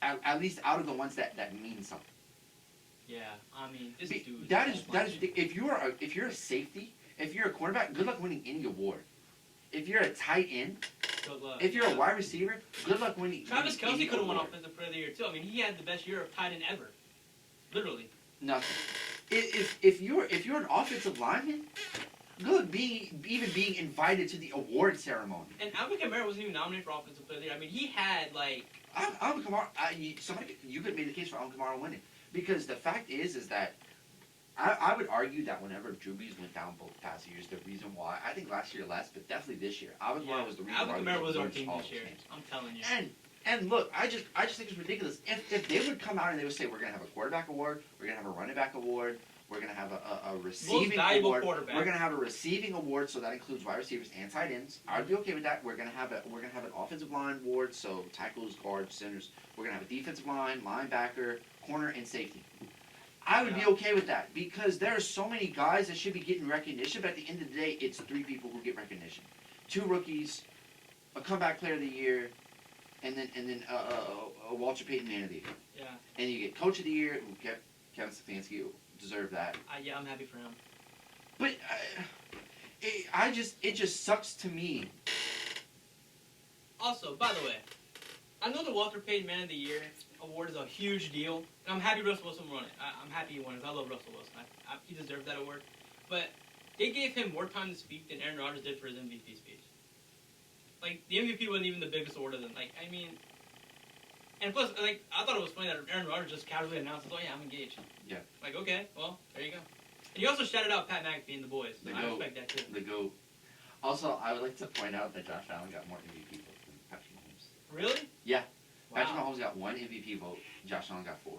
At least out of the ones that mean something. Yeah, I mean, this dude. That is if you're a safety, if you're a cornerback, good luck winning any award. If you're a tight end, Good luck. if you're a wide receiver, good luck winning. Travis winning any Kelce could have won award. Offensive Player of the Year too. I mean, he had the best year of tight end ever. Literally. Nothing. If you're an offensive lineman, good even being invited to the award ceremony. And Alvin Kamara wasn't even nominated for Offensive Player of the Year. I mean, he had like. Alvin Kamara, you could make the case for Alvin Kamara winning, because the fact is that I would argue that whenever Drew Brees went down both past years, the reason why, I think last year less, but definitely this year, Alvin Kamara was the reason why. Alvin Kamara was our won team all this those year. games. I'm telling you. And look, I just think it's ridiculous. If they would come out and they would say, we're gonna have a quarterback award, we're gonna have a running back award, We're gonna have a Most receiving valuable award. quarterback. We're gonna have a receiving award, so that includes wide receivers and tight ends. I'd be okay with that. We're gonna have an offensive line award, so tackles, guards, centers. We're gonna have a defensive line, linebacker, corner, and safety. I would be okay with that because there are so many guys that should be getting recognition, but at the end of the day, it's 3 people who get recognition: 2 rookies, a comeback player of the year, and then a Walter Payton Man of the Year. Yeah. And you get Coach of the Year, who Kevin Stefanski deserved that. Yeah, I'm happy for him. But it just sucks to me. Also, by the way, I know the Walter Payton Man of the Year award is a huge deal, and I'm happy Russell Wilson won it. I'm happy he won it. I love Russell Wilson. He deserved that award. But they gave him more time to speak than Aaron Rodgers did for his MVP speech. Like, the MVP wasn't even the biggest award of them. Like, I mean... And plus, like, I thought it was funny that Aaron Rodgers just casually announced, oh, yeah, I'm engaged. Yeah. Like, okay, well, there you go. And he also shouted out Pat McAfee and the boys. So I respect that, too. The GOAT. Also, I would like to point out that Josh Allen got more MVP votes than Patrick Mahomes. Really? Yeah. Wow. Patrick Mahomes got 1 MVP vote. Josh Allen got 4.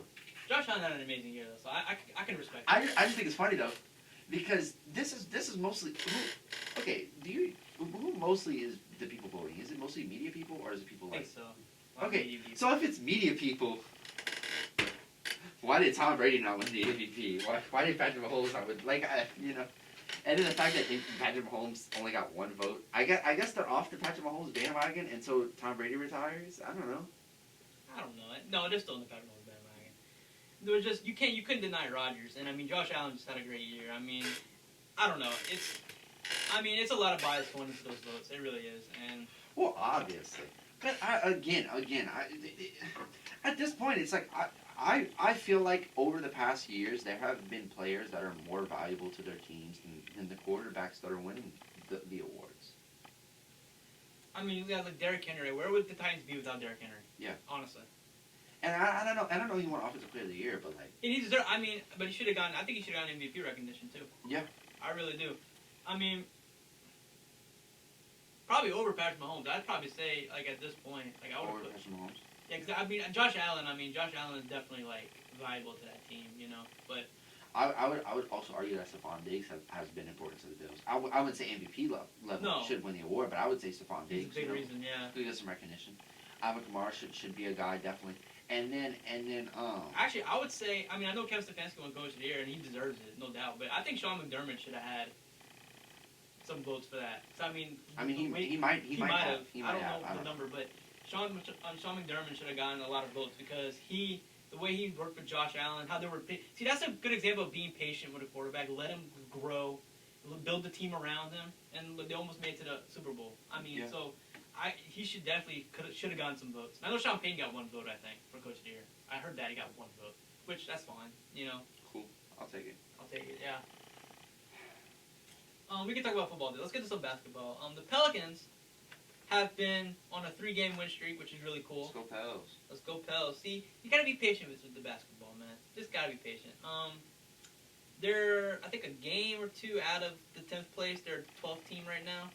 Josh Allen had an amazing year, though, so I can respect that. I just think it's funny, though, because this is mostly... Who mostly is the people voting? Is it mostly media people, or is it people I like... think so. Okay, so if it's media people, why did Tom Brady not win the MVP? Why did Patrick Mahomes not win? And then the fact that Patrick Mahomes only got 1 vote. I guess they're off the Patrick Mahomes bandwagon, and so Tom Brady retires. I don't know. No, they're still in the Patrick Mahomes bandwagon. There was just you couldn't deny Rodgers, and I mean Josh Allen just had a great year. I mean, I don't know. It's a lot of bias going into those votes. It really is, and well, obviously. But at this point, it's like I feel like over the past years there have been players that are more valuable to their teams than the quarterbacks that are winning the awards. I mean, yeah, like Derrick Henry. Where would the Titans be without Derrick Henry? Yeah, honestly. And I don't know he won Offensive Player of the Year, but like he deserved. I mean, but he should have gotten. I think he should have gotten MVP recognition too. Yeah, I really do. I mean. Probably over Patrick Mahomes. I'd probably say, like, at this point, like, I would over Patrick Mahomes. Yeah, because, I mean, Josh Allen is definitely, like, valuable to that team, you know, but... I would also argue that Stephon Diggs has been important to the Bills. I wouldn't say MVP level should win the award, but I would say Stephon Diggs. He's a big reason, yeah. He gets some recognition. Alvin Kamara should be a guy, definitely. And then Actually, I would say, I mean, I know Kevin Stefanski won Coach of the Year, and he deserves it, no doubt, but I think Sean McDermott should have had some votes for that. So, I mean, he might have. I don't know the number, but Sean McDermott should have gotten a lot of votes because the way he worked with Josh Allen, how they were. See, that's a good example of being patient with a quarterback. Let him grow, build the team around him, and they almost made it to the Super Bowl. I mean, yeah. So he should have gotten some votes. I know Sean Payton got 1 vote, I think, for Coach of the Year. I heard that he got 1 vote, which that's fine, you know. Cool. I'll take it. Yeah. We can talk about football. Let's get to some basketball. The Pelicans have been on a 3-game win streak, which is really cool. Let's go Pels. See, you gotta be patient with the basketball, man. Just gotta be patient. They're, I think, a game or 2 out of the 10th place. They're 12th team right now.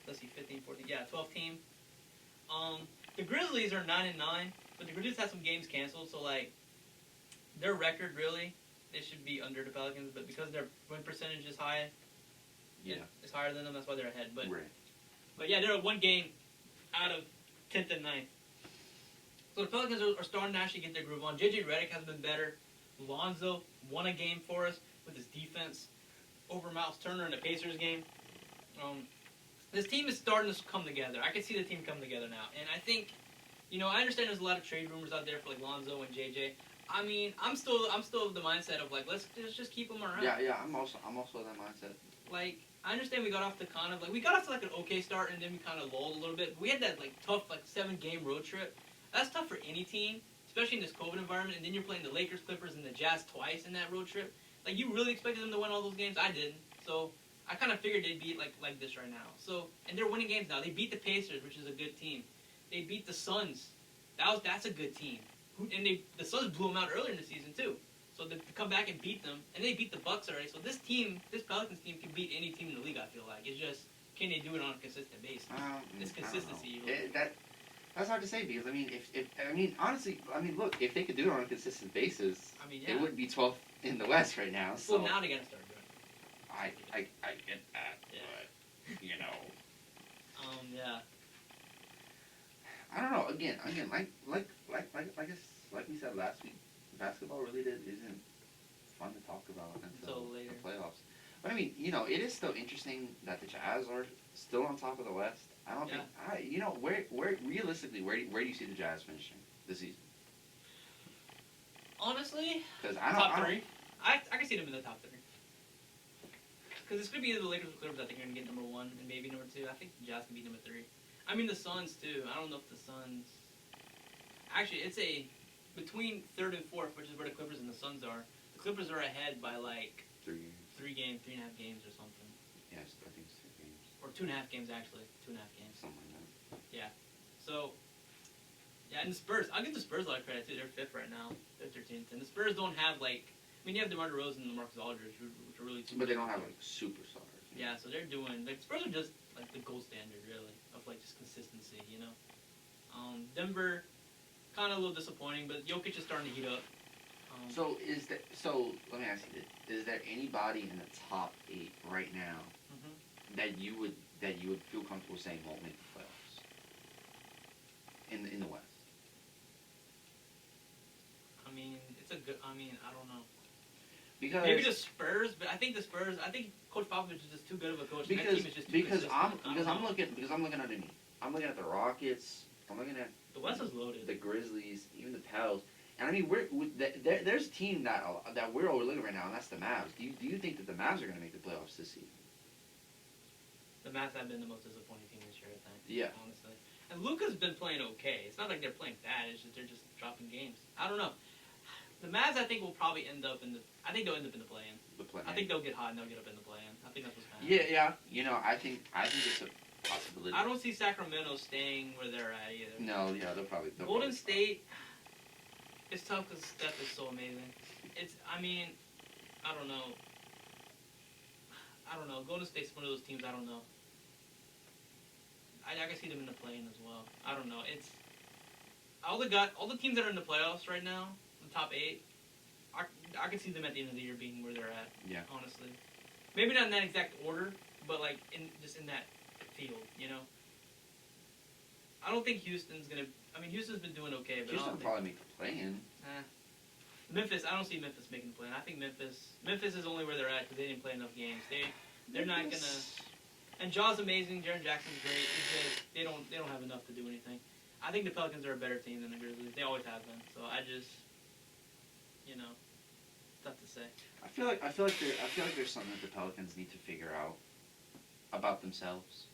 Let's see, 15, 14. Yeah, 12th team. The Grizzlies are 9-9, but the Grizzlies had some games canceled, so like their record really, they should be under the Pelicans, but because their win percentage is high. Yeah, it's higher than them. That's why they're ahead. But yeah, they're 1 game out of 10th and 9th. So the Pelicans are starting to actually get their groove on. JJ Redick has been better. Lonzo won a game for us with his defense over Miles Turner in the Pacers game. This team is starting to come together. I can see the team come together now, and I think, I understand there's a lot of trade rumors out there for like Lonzo and JJ. I mean, I'm still of the mindset of like let's just keep them around. Yeah. I'm also of that mindset. Like. I understand we got off to an okay start and then we kind of lulled a little bit. We had that tough 7-game road trip. That's tough for any team, especially in this COVID environment. And then you're playing the Lakers, Clippers, and the Jazz twice in that road trip. Like you really expected them to win all those games? I didn't. So I kind of figured they'd be like this right now. So and they're winning games now. They beat the Pacers, which is a good team. They beat the Suns. That's a good team. And the Suns blew them out earlier in the season too. So to come back and beat them, and they beat the Bucks already. So this Pelicans team can beat any team in the league. I feel like it's just can they do it on a consistent basis? It's consistency. That's hard to say because honestly, look, if they could do it on a consistent basis, I mean, they yeah. wouldn't be 12th in the West right now. So Well, now they gotta start doing it. I get that, Yeah. but you know, Yeah. I don't know. Again, like we said last week, basketball really isn't fun to talk about until later. the playoffs. But I mean, it is still interesting that the Jazz are still on top of the West. I don't think where realistically where do you see the Jazz finishing this season? Honestly, Because top three. I can see them in the top three. Because it's gonna be either the Lakers or Clippers. I think are gonna get number 1 and maybe number 2. I think the Jazz can be number 3. I mean the Suns too. I don't know if the Suns. Actually, it's a between 3rd and 4th, which is where the Clippers and the Suns are. The Clippers are ahead by like 3 games. 3.5 games or something. Yes, I think it's 2 games. Or 2.5 games actually. 2.5 games. Something like that. Yeah. So. Yeah, and the Spurs. I'll give the Spurs a lot of credit too. They're 5th right now. They're 13th, and the Spurs don't have like. I mean, you have DeMar DeRozan and LaMarcus Aldridge, which are really. But they don't have like superstars. Yeah, so they're doing. Like, Spurs are just like the gold standard, really, of like just consistency, Denver, kind of a little disappointing, but Jokic is starting to heat up. So let me ask you this: is there anybody in the top 8 right now that you would feel comfortable saying won't make the playoffs in the West? I mean, it's a good. I mean, I don't know. Because maybe the Spurs, but I think Coach Popovich is just too good of a coach. And that team is just too I'm looking underneath. I'm looking at the Rockets. I'm looking at the West is loaded. The Grizzlies, even the Pels, and I mean there's a team that we're overlooking right now, and that's the Mavs. Do you think that the Mavs are going to make the playoffs this season? The Mavs have been the most disappointing team this year, I think. Yeah. Honestly, and Luka's been playing okay. It's not like they're playing bad. It's just they're just dropping games. I don't know. The Mavs, I think, will probably end up in the. I think they'll end up in the play-in. I think they'll get hot and they'll get up in the play-in. I think that's what's happening. Yeah. I think it's a possibility. I don't see Sacramento staying where they're at either. No, yeah, they'll probably. Golden State. It's tough because Steph is so amazing. I don't know. Golden State's one of those teams. I don't know. I can see them in the play-in as well. I don't know. It's all the teams that are in the playoffs right now. The top 8, I can see them at the end of the year being where they're at. Yeah. Honestly, maybe not in that exact order, but like in that field, I don't think Houston's gonna. I mean, Houston's been doing okay, but Houston will probably make the play-in. Memphis, I don't see Memphis making the play-in. I think Memphis is only where they're at because they didn't play enough games. They're not gonna. And Jaw's amazing. Jaren Jackson's great. It's just they don't have enough to do anything. I think the Pelicans are a better team than the Grizzlies. They always have been. So I just. It's tough to say. I feel like there's something that the Pelicans need to figure out about themselves.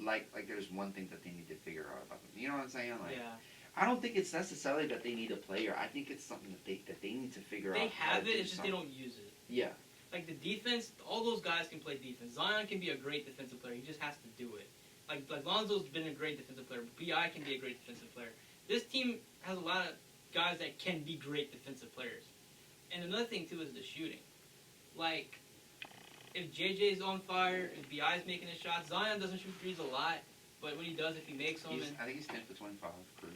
Like there's one thing that they need to figure out about them. You know what I'm saying? Like, yeah. I don't think it's necessarily that they need a player. I think it's something that they need to figure out. They have it. It's just they don't use it. Yeah. Like the defense, all those guys can play defense. Zion can be a great defensive player. He just has to do it. Like Lonzo's been a great defensive player. Bi can be a great defensive player. This team has a lot of guys that can be great defensive players. And another thing too is the shooting. Like, if JJ's on fire, if Bi's making his shots, Zion doesn't shoot threes a lot, but when he does, if he makes them, I think he's 10 for 25 career.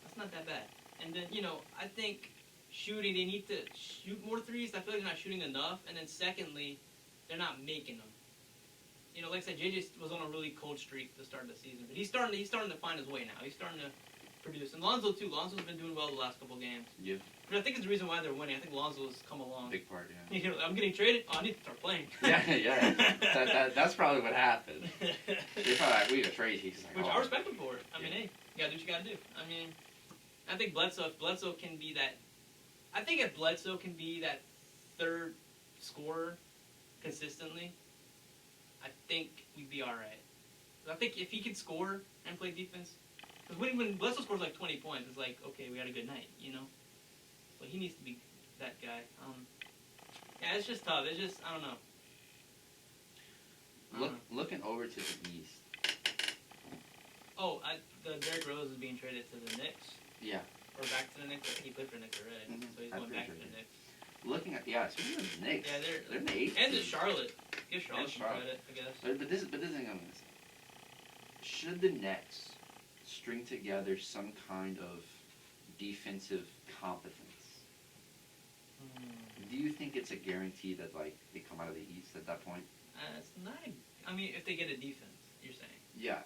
That's not that bad. And then I think shooting, they need to shoot more threes. I feel like they're not shooting enough. And then secondly, they're not making them. Like I said, JJ was on a really cold streak to start the season, but he's starting to find his way now. He's starting to produce, and Lonzo too. Lonzo's been doing well the last couple of games. Yeah. But I think it's the reason why they're winning. I think Lonzo's come along. Big part, yeah. I'm getting traded. Oh, I need to start playing. Yeah. That's probably what happened. They're probably like, we need to trade. He's like, which I respect him for it. I mean, hey, you gotta do what you gotta do. I mean, I think Bledsoe can be that. I think if Bledsoe can be that third scorer consistently, I think we'd be all right. I think if he could score and play defense, because when Bledsoe scores like 20 points, it's like, okay, we had a good night, But he needs to be that guy. Yeah, it's just tough. It's just, I don't know. Looking over to the East. Oh, the Derrick Rose is being traded to the Knicks. Yeah. Or back to the Knicks. I think he played for the Knicks already, so he's going back to the Knicks. Looking at the speaking of the Knicks, yeah, they're in the 8th. And the Charlotte. Give Charlotte some credit, I guess. But this is what I'm gonna say. Should the Nets string together some kind of defensive competence, do you think it's a guarantee that like they come out of the East at that point? It's not. I mean, if they get a defense, you're saying. Yeah.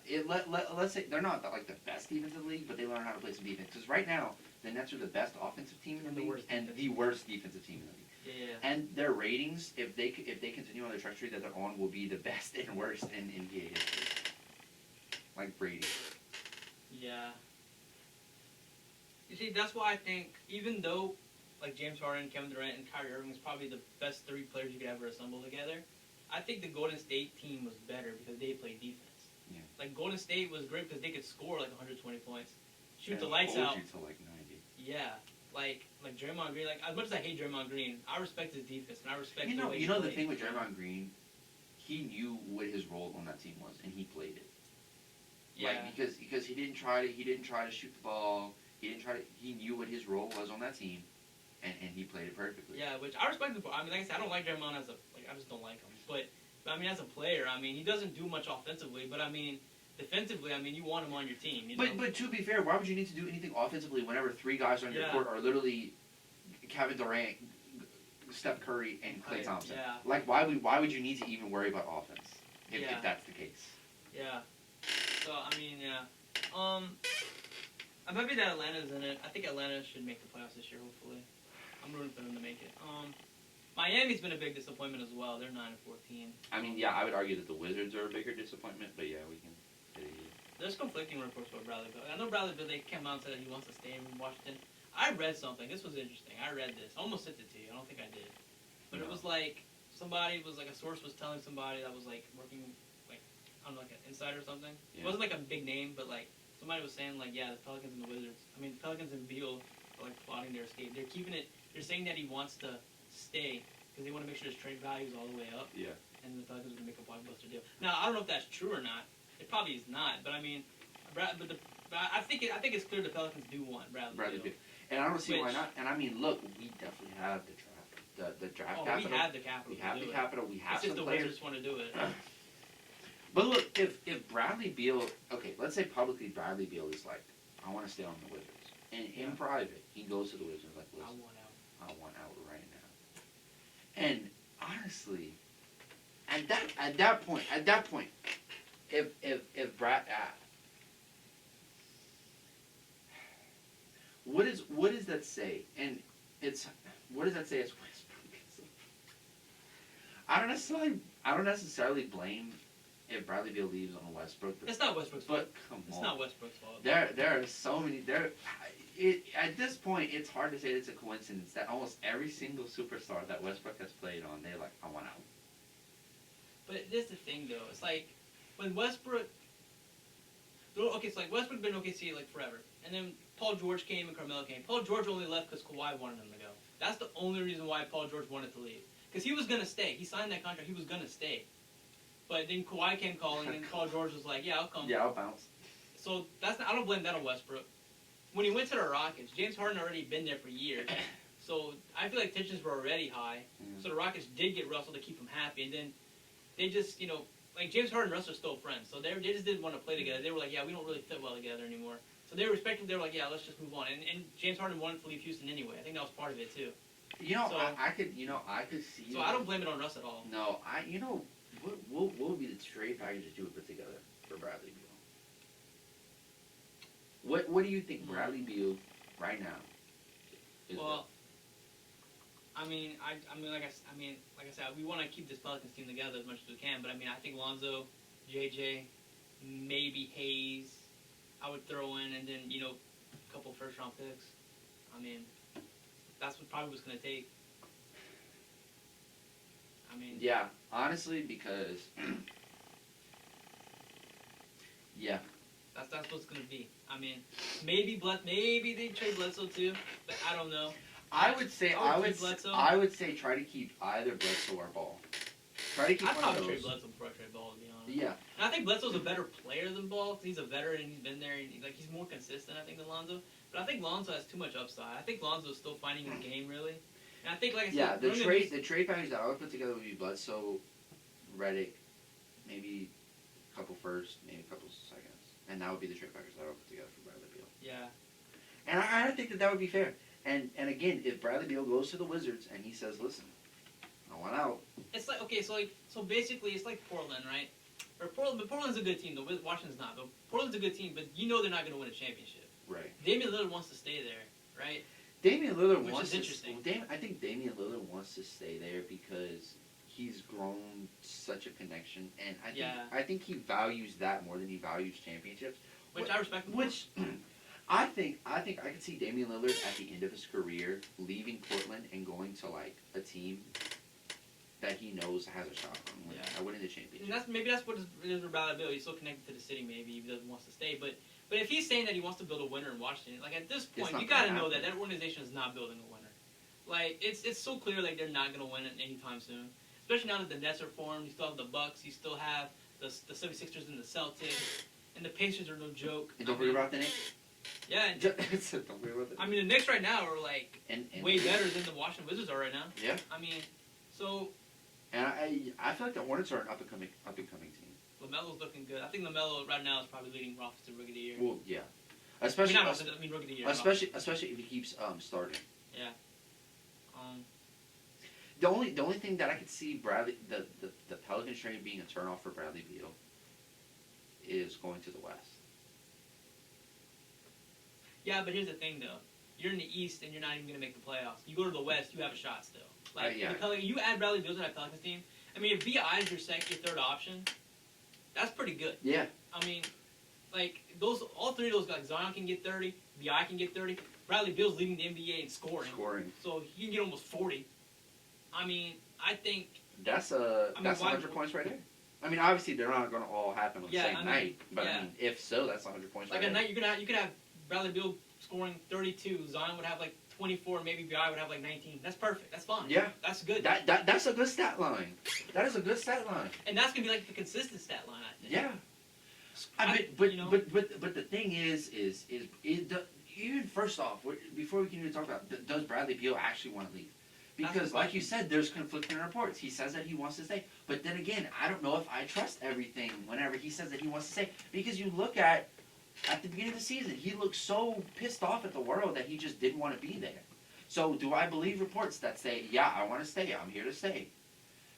Let's say they're not like the best defense in the league, but they learn how to play some defense. Because right now, the Nets are the best offensive team in And the the league worst and defensive the team. worst defensive team in the league. Yeah. And their ratings, if they continue on the trajectory that they're on, will be the best and worst in NBA history. Like Brady. Yeah. You see, that's why I think, even though, like, James Harden, Kevin Durant, and Kyrie Irving is probably the best three players you could ever assemble together, I think the Golden State team was better because they played defense. Yeah. Like, Golden State was great because they could score, like, 120 points, shoot And the lights hold out. you to like 90. Yeah. Like Draymond Green, like, as much as I hate Draymond Green, I respect his defense, and I respect You the know, way you he know the plays. thing with Draymond Green, he knew what his role on that team was, and he played it. Yeah. Like, because he didn't try to shoot the ball. He knew what his role was on that team, and he played it perfectly. Yeah, which I respect him for. I mean, like I said, I don't like Draymond as I just don't like him. But I mean, as a player, I mean, he doesn't do much offensively. But I mean, defensively, I mean, you want him on your team. You know? But to be fair, why would you need to do anything offensively whenever three guys on your court are literally Kevin Durant, Steph Curry, and Klay Thompson? Yeah. Like, why would you need to even worry about offense if that's the case? Yeah. So I mean, yeah. I'm happy that Atlanta's in it. I think Atlanta should make the playoffs this year. Hopefully, I'm rooting for them to make it. Miami's been a big disappointment as well. They're 9-14. I mean, yeah, I would argue that the Wizards are a bigger disappointment, but yeah, we can. There's conflicting reports about Bradley Beal. I know Bradley Beal, they came out and said that he wants to stay in Washington. I read something. This was interesting. I read this. I almost sent it to you. I don't think I did. But it was like a source was telling somebody that was like working like on like an insider or something. Yeah. It wasn't like a big name, but like somebody was saying like, yeah, the Pelicans and the Wizards. I mean, Pelicans and Beal are like plotting their escape. They're keeping it. They're saying that he wants to stay because they want to make sure his trade value is all the way up. Yeah. And the Pelicans are going to make a blockbuster deal. Now, I don't know if that's true or not. It probably is not. But I mean, I think it's clear the Pelicans do want Bradley Beal. And I don't see why not. And I mean, look, we definitely have the draft capital. We have the capital. We have the capital. We have it's just some the players. Wizards want to do it. But look, if Bradley Beal, okay, let's say publicly Bradley Beal is like, I want to stay on the Wizards, and in private he goes to the Wizards like, listen, I want out right now. And honestly, at that point, if Brad, what does that say? And what does that say as Westbrook? I don't necessarily blame if Bradley Beal leaves on Westbrook. It's not Westbrook's fault. But come on, it's not Westbrook's fault. There are so many at this point, it's hard to say it's a coincidence that almost every single superstar that Westbrook has played on, they're like, I want out. But this is the thing, though. It's like when Westbrook. Okay, so like Westbrook been in OKC like forever, and then Paul George came and Carmelo came. Paul George only left because Kawhi wanted him to go. That's the only reason why Paul George wanted to leave. Because he was gonna stay. He signed that contract. He was gonna stay. But then Kawhi came calling, and Paul George was like, "Yeah, I'll come." Yeah, I'll bounce. So I don't blame that on Westbrook. When he went to the Rockets, James Harden already been there for years. So I feel like tensions were already high. So the Rockets did get Russell to keep him happy, and then they just, like James Harden and Russell are still friends. So they just didn't want to play together. They were like, yeah, we don't really fit well together anymore. So they respected. They were like, yeah, let's just move on. And James Harden wanted to leave Houston anyway. I think that was part of it too. I could see. So I don't blame it on Russ at all. No, what would be the trade packages you would put together for Bradley Beal? What do you think Bradley Beal right now is worth? I mean, like I said, we want to keep this Pelicans team together as much as we can. But I mean, I think Lonzo, JJ, maybe Hayes, I would throw in, and then a couple first-round picks. I mean, that's probably what's going to take. I mean, yeah, honestly, because yeah, that's what's going to be. I mean, maybe they trade Bledsoe too, but I don't know. I would say try to keep either Bledsoe or Ball. Try to keep I'd one of probably those. trade Bledsoe before I trade Ball, to be honest. Yeah. And I think Bledsoe's a better player than Ball because he's a veteran and he's been there and he's more consistent, I think, than Lonzo. But I think Lonzo has too much upside. I think Lonzo's still finding his game, really. And I think, like I said, the trade package that I would put together would be Bledsoe, Redick, maybe a couple first, maybe a couple seconds. And that would be the trade package that I would put together for Bradley Beal. Yeah. And I think that would be fair. And again, if Bradley Beal goes to the Wizards and he says, "Listen, I want out," It's like okay, so basically it's like Portland, right? Or Portland, but Portland's a good team. Though Washington's not. But Portland's a good team. But you know they're not going to win a championship. right? Damian Lillard wants to stay there, right? Damian Lillard Which wants is to. interesting. I think Damian Lillard wants to stay there because he's grown such a connection, and I think he values that more than he values championships. Which I respect. Which I think I could see Damian Lillard at the end of his career leaving Portland and going to like a team that he knows has a shot on winning the championship. And maybe that's what it is with Bradley Beal. He's so connected to the city. Maybe he doesn't want to stay, but if he's saying that he wants to build a winner in Washington, like at this point, you got to know that organization is not building a winner. Like it's so clear like they're not going to win it anytime soon. Especially now that the Nets are formed, you still have the Bucks, you still have the 76ers and the Celtics, and the Pacers are no joke. And don't forget about the Knicks. Yeah, and don't forget about the Knicks. I mean the Knicks right now are like and way better than the Washington Wizards are right now. Yeah. I mean, so. And I feel like the Hornets are an up and coming team. LaMelo's looking good. I think LaMelo right now is probably leading offensive rookie of the year. Well, yeah. Especially, I mean rookie of the year. Especially if he keeps starting. Yeah. The only thing that I could see the Pelicans trade being a turnoff for Bradley Beal is going to the West. Yeah, but here's the thing though. You're in the East and you're not even going to make the playoffs. You go to the West, you have a shot still. Like you add Bradley Beal to that Pelicans team. I mean, if Bi is your third option, that's pretty good. Yeah. I mean, like all three of those guys, Zion can get 30, Bi can get 30. Bradley Beal's leading the NBA in scoring. So he can get almost 40. I mean, I think that's 100 points right there. I mean, obviously they're not going to all happen on the same night, but I mean, if so, that's 100 points. Like right a there. night you could have Bradley Beal scoring 32, Zion would have like 24, maybe Bi would have like 19. That's perfect. That's fine. Yeah, that's good. That's a good stat line. That is a good stat line. And that's gonna be like the consistent stat line, I think. Yeah. But the thing is even first off, before we can even talk about does Bradley Beal actually want to leave? Because like you said, there's conflicting reports. He says that he wants to stay, but then again, I don't know if I trust everything whenever he says that he wants to stay. Because you look at the beginning of the season, he looked so pissed off at the world that he just didn't want to be there. So do I believe reports that say, yeah, I want to stay, I'm here to stay?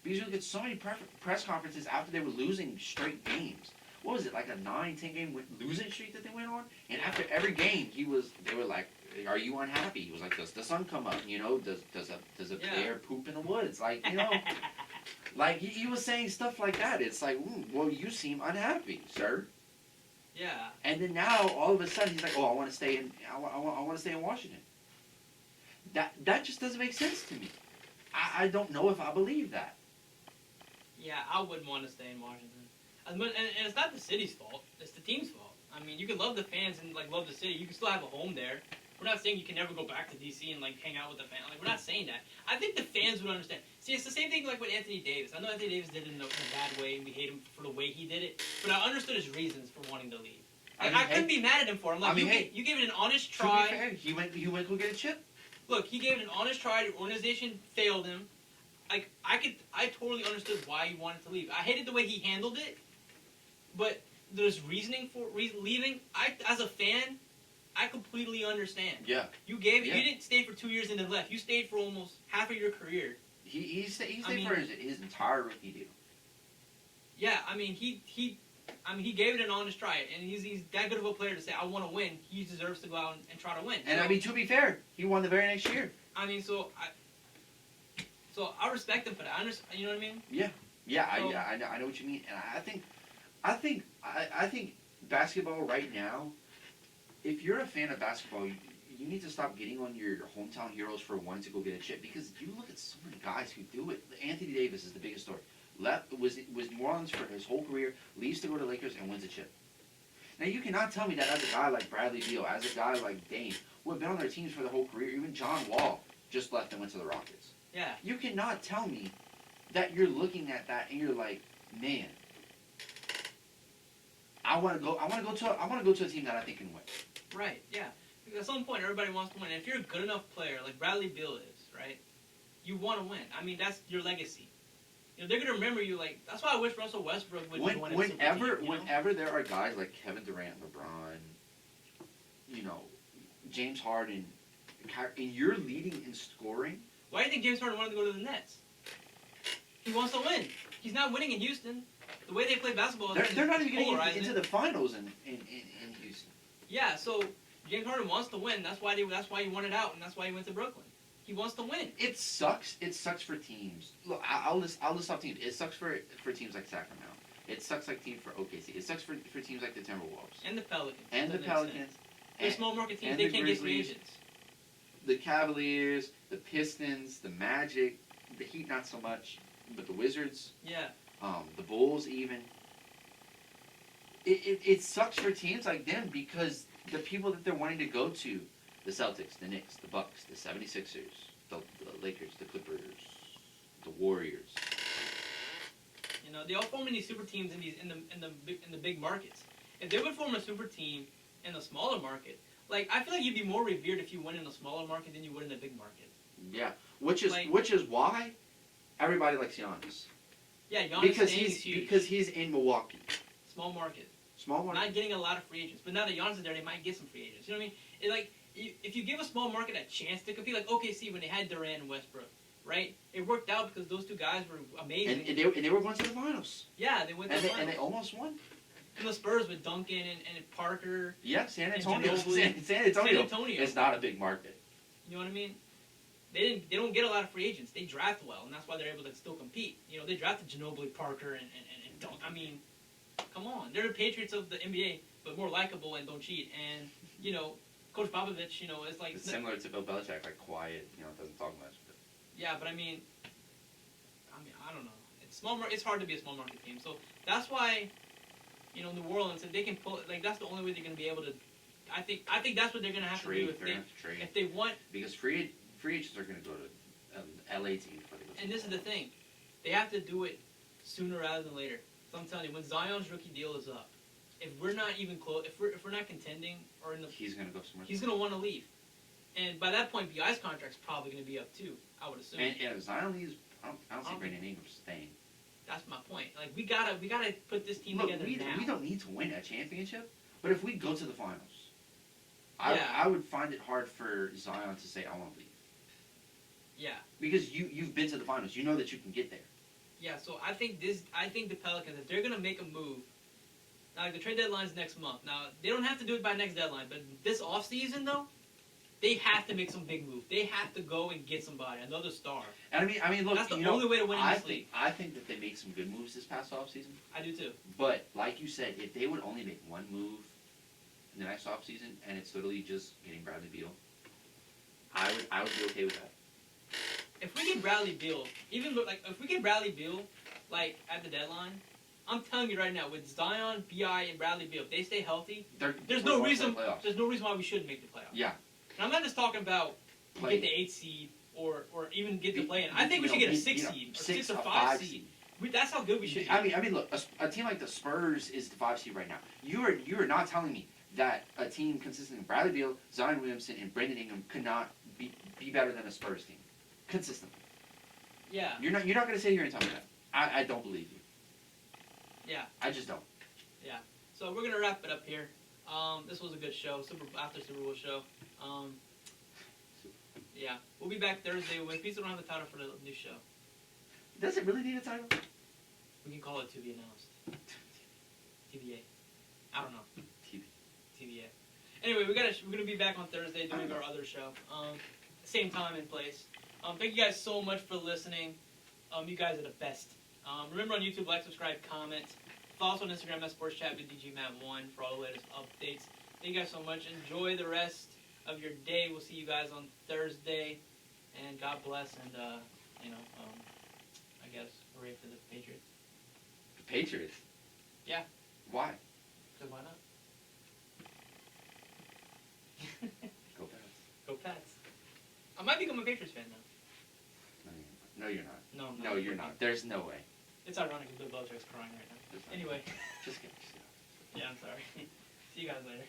Because you look at so many press conferences after they were losing straight games. What was it, like a 9-10 game losing streak that they went on? And after every game, they were like, are you unhappy? He was like, does the sun come up? You know, does a bear poop in the woods? Like, you know, like he was saying stuff like that. It's like, well, you seem unhappy, sir. Yeah. And then now, all of a sudden, he's like, "Oh, I want to stay in. I want to stay in Washington." That just doesn't make sense to me. I don't know if I believe that. Yeah, I wouldn't want to stay in Washington. And it's not the city's fault. It's the team's fault. I mean, you can love the fans and like love the city. You can still have a home there. We're not saying you can never go back to DC and like hang out with the fans. Like we're not saying that. I think the fans would understand. See, it's the same thing like with Anthony Davis. I know Anthony Davis did it in a bad way, and we hate him for the way he did it. But I understood his reasons for wanting to leave. Like, I couldn't be mad at him for him. Like you gave it an honest try. To be fair, he went to go get a chip. Look, he gave it an honest try. The organization failed him. Like I totally understood why he wanted to leave. I hated the way he handled it, but there's reasoning for leaving. As a fan, I completely understand. Yeah. You gave it. Yeah. You didn't stay for 2 years and then left. You stayed for almost half of your career. He stayed for his entire rookie deal. Yeah, I mean he gave it an honest try, and he's that good of a player to say I want to win. He deserves to go out and try to win. And I mean, to be fair, he won the very next year. I mean, so I respect him for that. You know what I mean? Yeah. Yeah, so, I know what you mean, and I think basketball right now. If you're a fan of basketball, you need to stop getting on your hometown heroes for wanting to go get a chip, because you look at so many guys who do it. Anthony Davis is the biggest story. Was New Orleans for his whole career, leaves to go to Lakers and wins a chip. Now you cannot tell me that as a guy like Bradley Beal, as a guy like Dame, who have been on their teams for their whole career, even John Wall just left and went to the Rockets. Yeah. You cannot tell me that you're looking at that and you're like, man, I want to go to a team that I think can win. Right, yeah. Because at some point, everybody wants to win. And if you're a good enough player, like Bradley Beal is, right, you want to win. I mean, that's your legacy. You know, they're gonna remember you. Like that's why I wish Russell Westbrook would join a super Whenever team, you know? whenever there are guys like Kevin Durant, LeBron, James Harden, and you're leading in scoring. Why do you think James Harden wanted to go to the Nets? He wants to win. He's not winning in Houston. The way they play basketball, They're not even getting polarizing. into the finals in Houston. Yeah, so James Harden wants to win. That's why he wanted out, and that's why he went to Brooklyn. He wants to win. It sucks. It sucks for teams. Look, I'll list off teams. It sucks for teams like Sacramento. It sucks like team for OKC. It sucks for teams like the Timberwolves And the Pelicans. and the Pelicans. They're small market teams. and They the can't get free Grizzlies. agents. The Cavaliers, the Pistons, the Magic, the Heat not so much, but the Wizards, Yeah. the Bulls even. It sucks for teams like them because the people that they're wanting to go to, the Celtics, the Knicks, the Bucks, the 76ers, the Lakers, the Clippers, the Warriors. You know, they all form in these super teams in the big markets. If they would form a super team in the smaller market, like I feel like you'd be more revered if you went in a smaller market than you would in a big market. Yeah, which is why everybody likes Giannis. Yeah, Giannis Because is huge. because he's in Milwaukee. Small market. Small market. Not getting a lot of free agents. But now that Giannis is there, they might get some free agents. You know what I mean? If you give a small market a chance to compete, like OKC when they had Durant and Westbrook, right? It worked out because those two guys were amazing. And they were going to the finals. Yeah, they went to the finals. And they almost won. And the Spurs with Duncan and Parker. Yeah, San and Antonio. Ginobili. San Antonio. San Antonio. It's not a big market. You know what I mean? They don't get a lot of free agents. They draft well, and that's why they're able to still compete. You know, they drafted Ginobili, Parker, and Duncan. I mean, come on. They're the Patriots of the NBA, but more likable and don't cheat. And, you know, Coach Popovich, you know, is like... It's similar to Bill Belichick, like quiet, doesn't talk much. But. Yeah, but I mean, I don't know. It's hard to be a small market team. So that's why, you know, New Orleans, if they can pull, like that's the only way they're going to be able to. I think that's what they're going to have to do if they want. Because free agents are going to go to LA team before they go. And this is the thing, they have to do it sooner rather than later. So I'm telling you, when Zion's rookie deal is up, if we're not even close, if we're not contending or in the, he's going to go somewhere. He's going to want to leave, and by that point, Bi's contract's probably going to be up too. I would assume. And if Zion leaves, I don't see Brandon Ingram staying. That's my point. Like we gotta put this team together now. We don't need to win a championship, but if we go to the finals, I would find it hard for Zion to say I want to leave. Yeah. Because you've been to the finals, you know that you can get there. Yeah. So I think the Pelicans, if they're gonna make a move, now like the trade deadline's next month. Now they don't have to do it by next deadline, but this off season though, they have to make some big move. They have to go and get somebody, another star. And I mean, look, that's the only way to win in this league. I think that they made some good moves this past offseason. I do too. But like you said, if they would only make one move in the next offseason, and it's literally just getting Bradley Beal, I would be okay with that. If we get Bradley Beal, if we get Bradley Beal, like at the deadline, I'm telling you right now, with Zion, Bi, and Bradley Beal, if they stay healthy, there's no reason why we shouldn't make the playoffs. Yeah. And I'm not just talking about get the 8th seed or even get the play-in. I think we should get a 6 seed or 6 or 5 seed. That's how good we should be. I mean, look, a team like the Spurs is the 5 seed right now. You are not telling me that a team consisting of Bradley Beal, Zion Williamson, and Brandon Ingram could not be better than a Spurs team consistently. Yeah. You're not going to sit here and tell me that. I don't believe you. Yeah. I just don't. Yeah. So we're gonna wrap it up here. This was a good show, after Super Bowl show. Yeah, we'll be back Thursday. We still don't have the title for the new show. Does it really need a title? We can call it to be announced. TBA. I don't know. TBA. Anyway, we're gonna be back on Thursday doing our other show. Same time and place. Thank you guys so much for listening. You guys are the best. Remember on YouTube, like, subscribe, comment. Follow us on Instagram at SportsChat with DGMatt1 for all the latest updates. Thank you guys so much. Enjoy the rest of your day. We'll see you guys on Thursday. And God bless. And, I guess, hooray for the Patriots. The Patriots? Yeah. Why? Because why not? Go Pats. Go Pats. I might become a Patriots fan now. No, you're not. No, you're not. There's no way. It's ironic because Bill Belichick's crying right now. Anyway. Just kidding. Yeah, I'm sorry. See you guys later.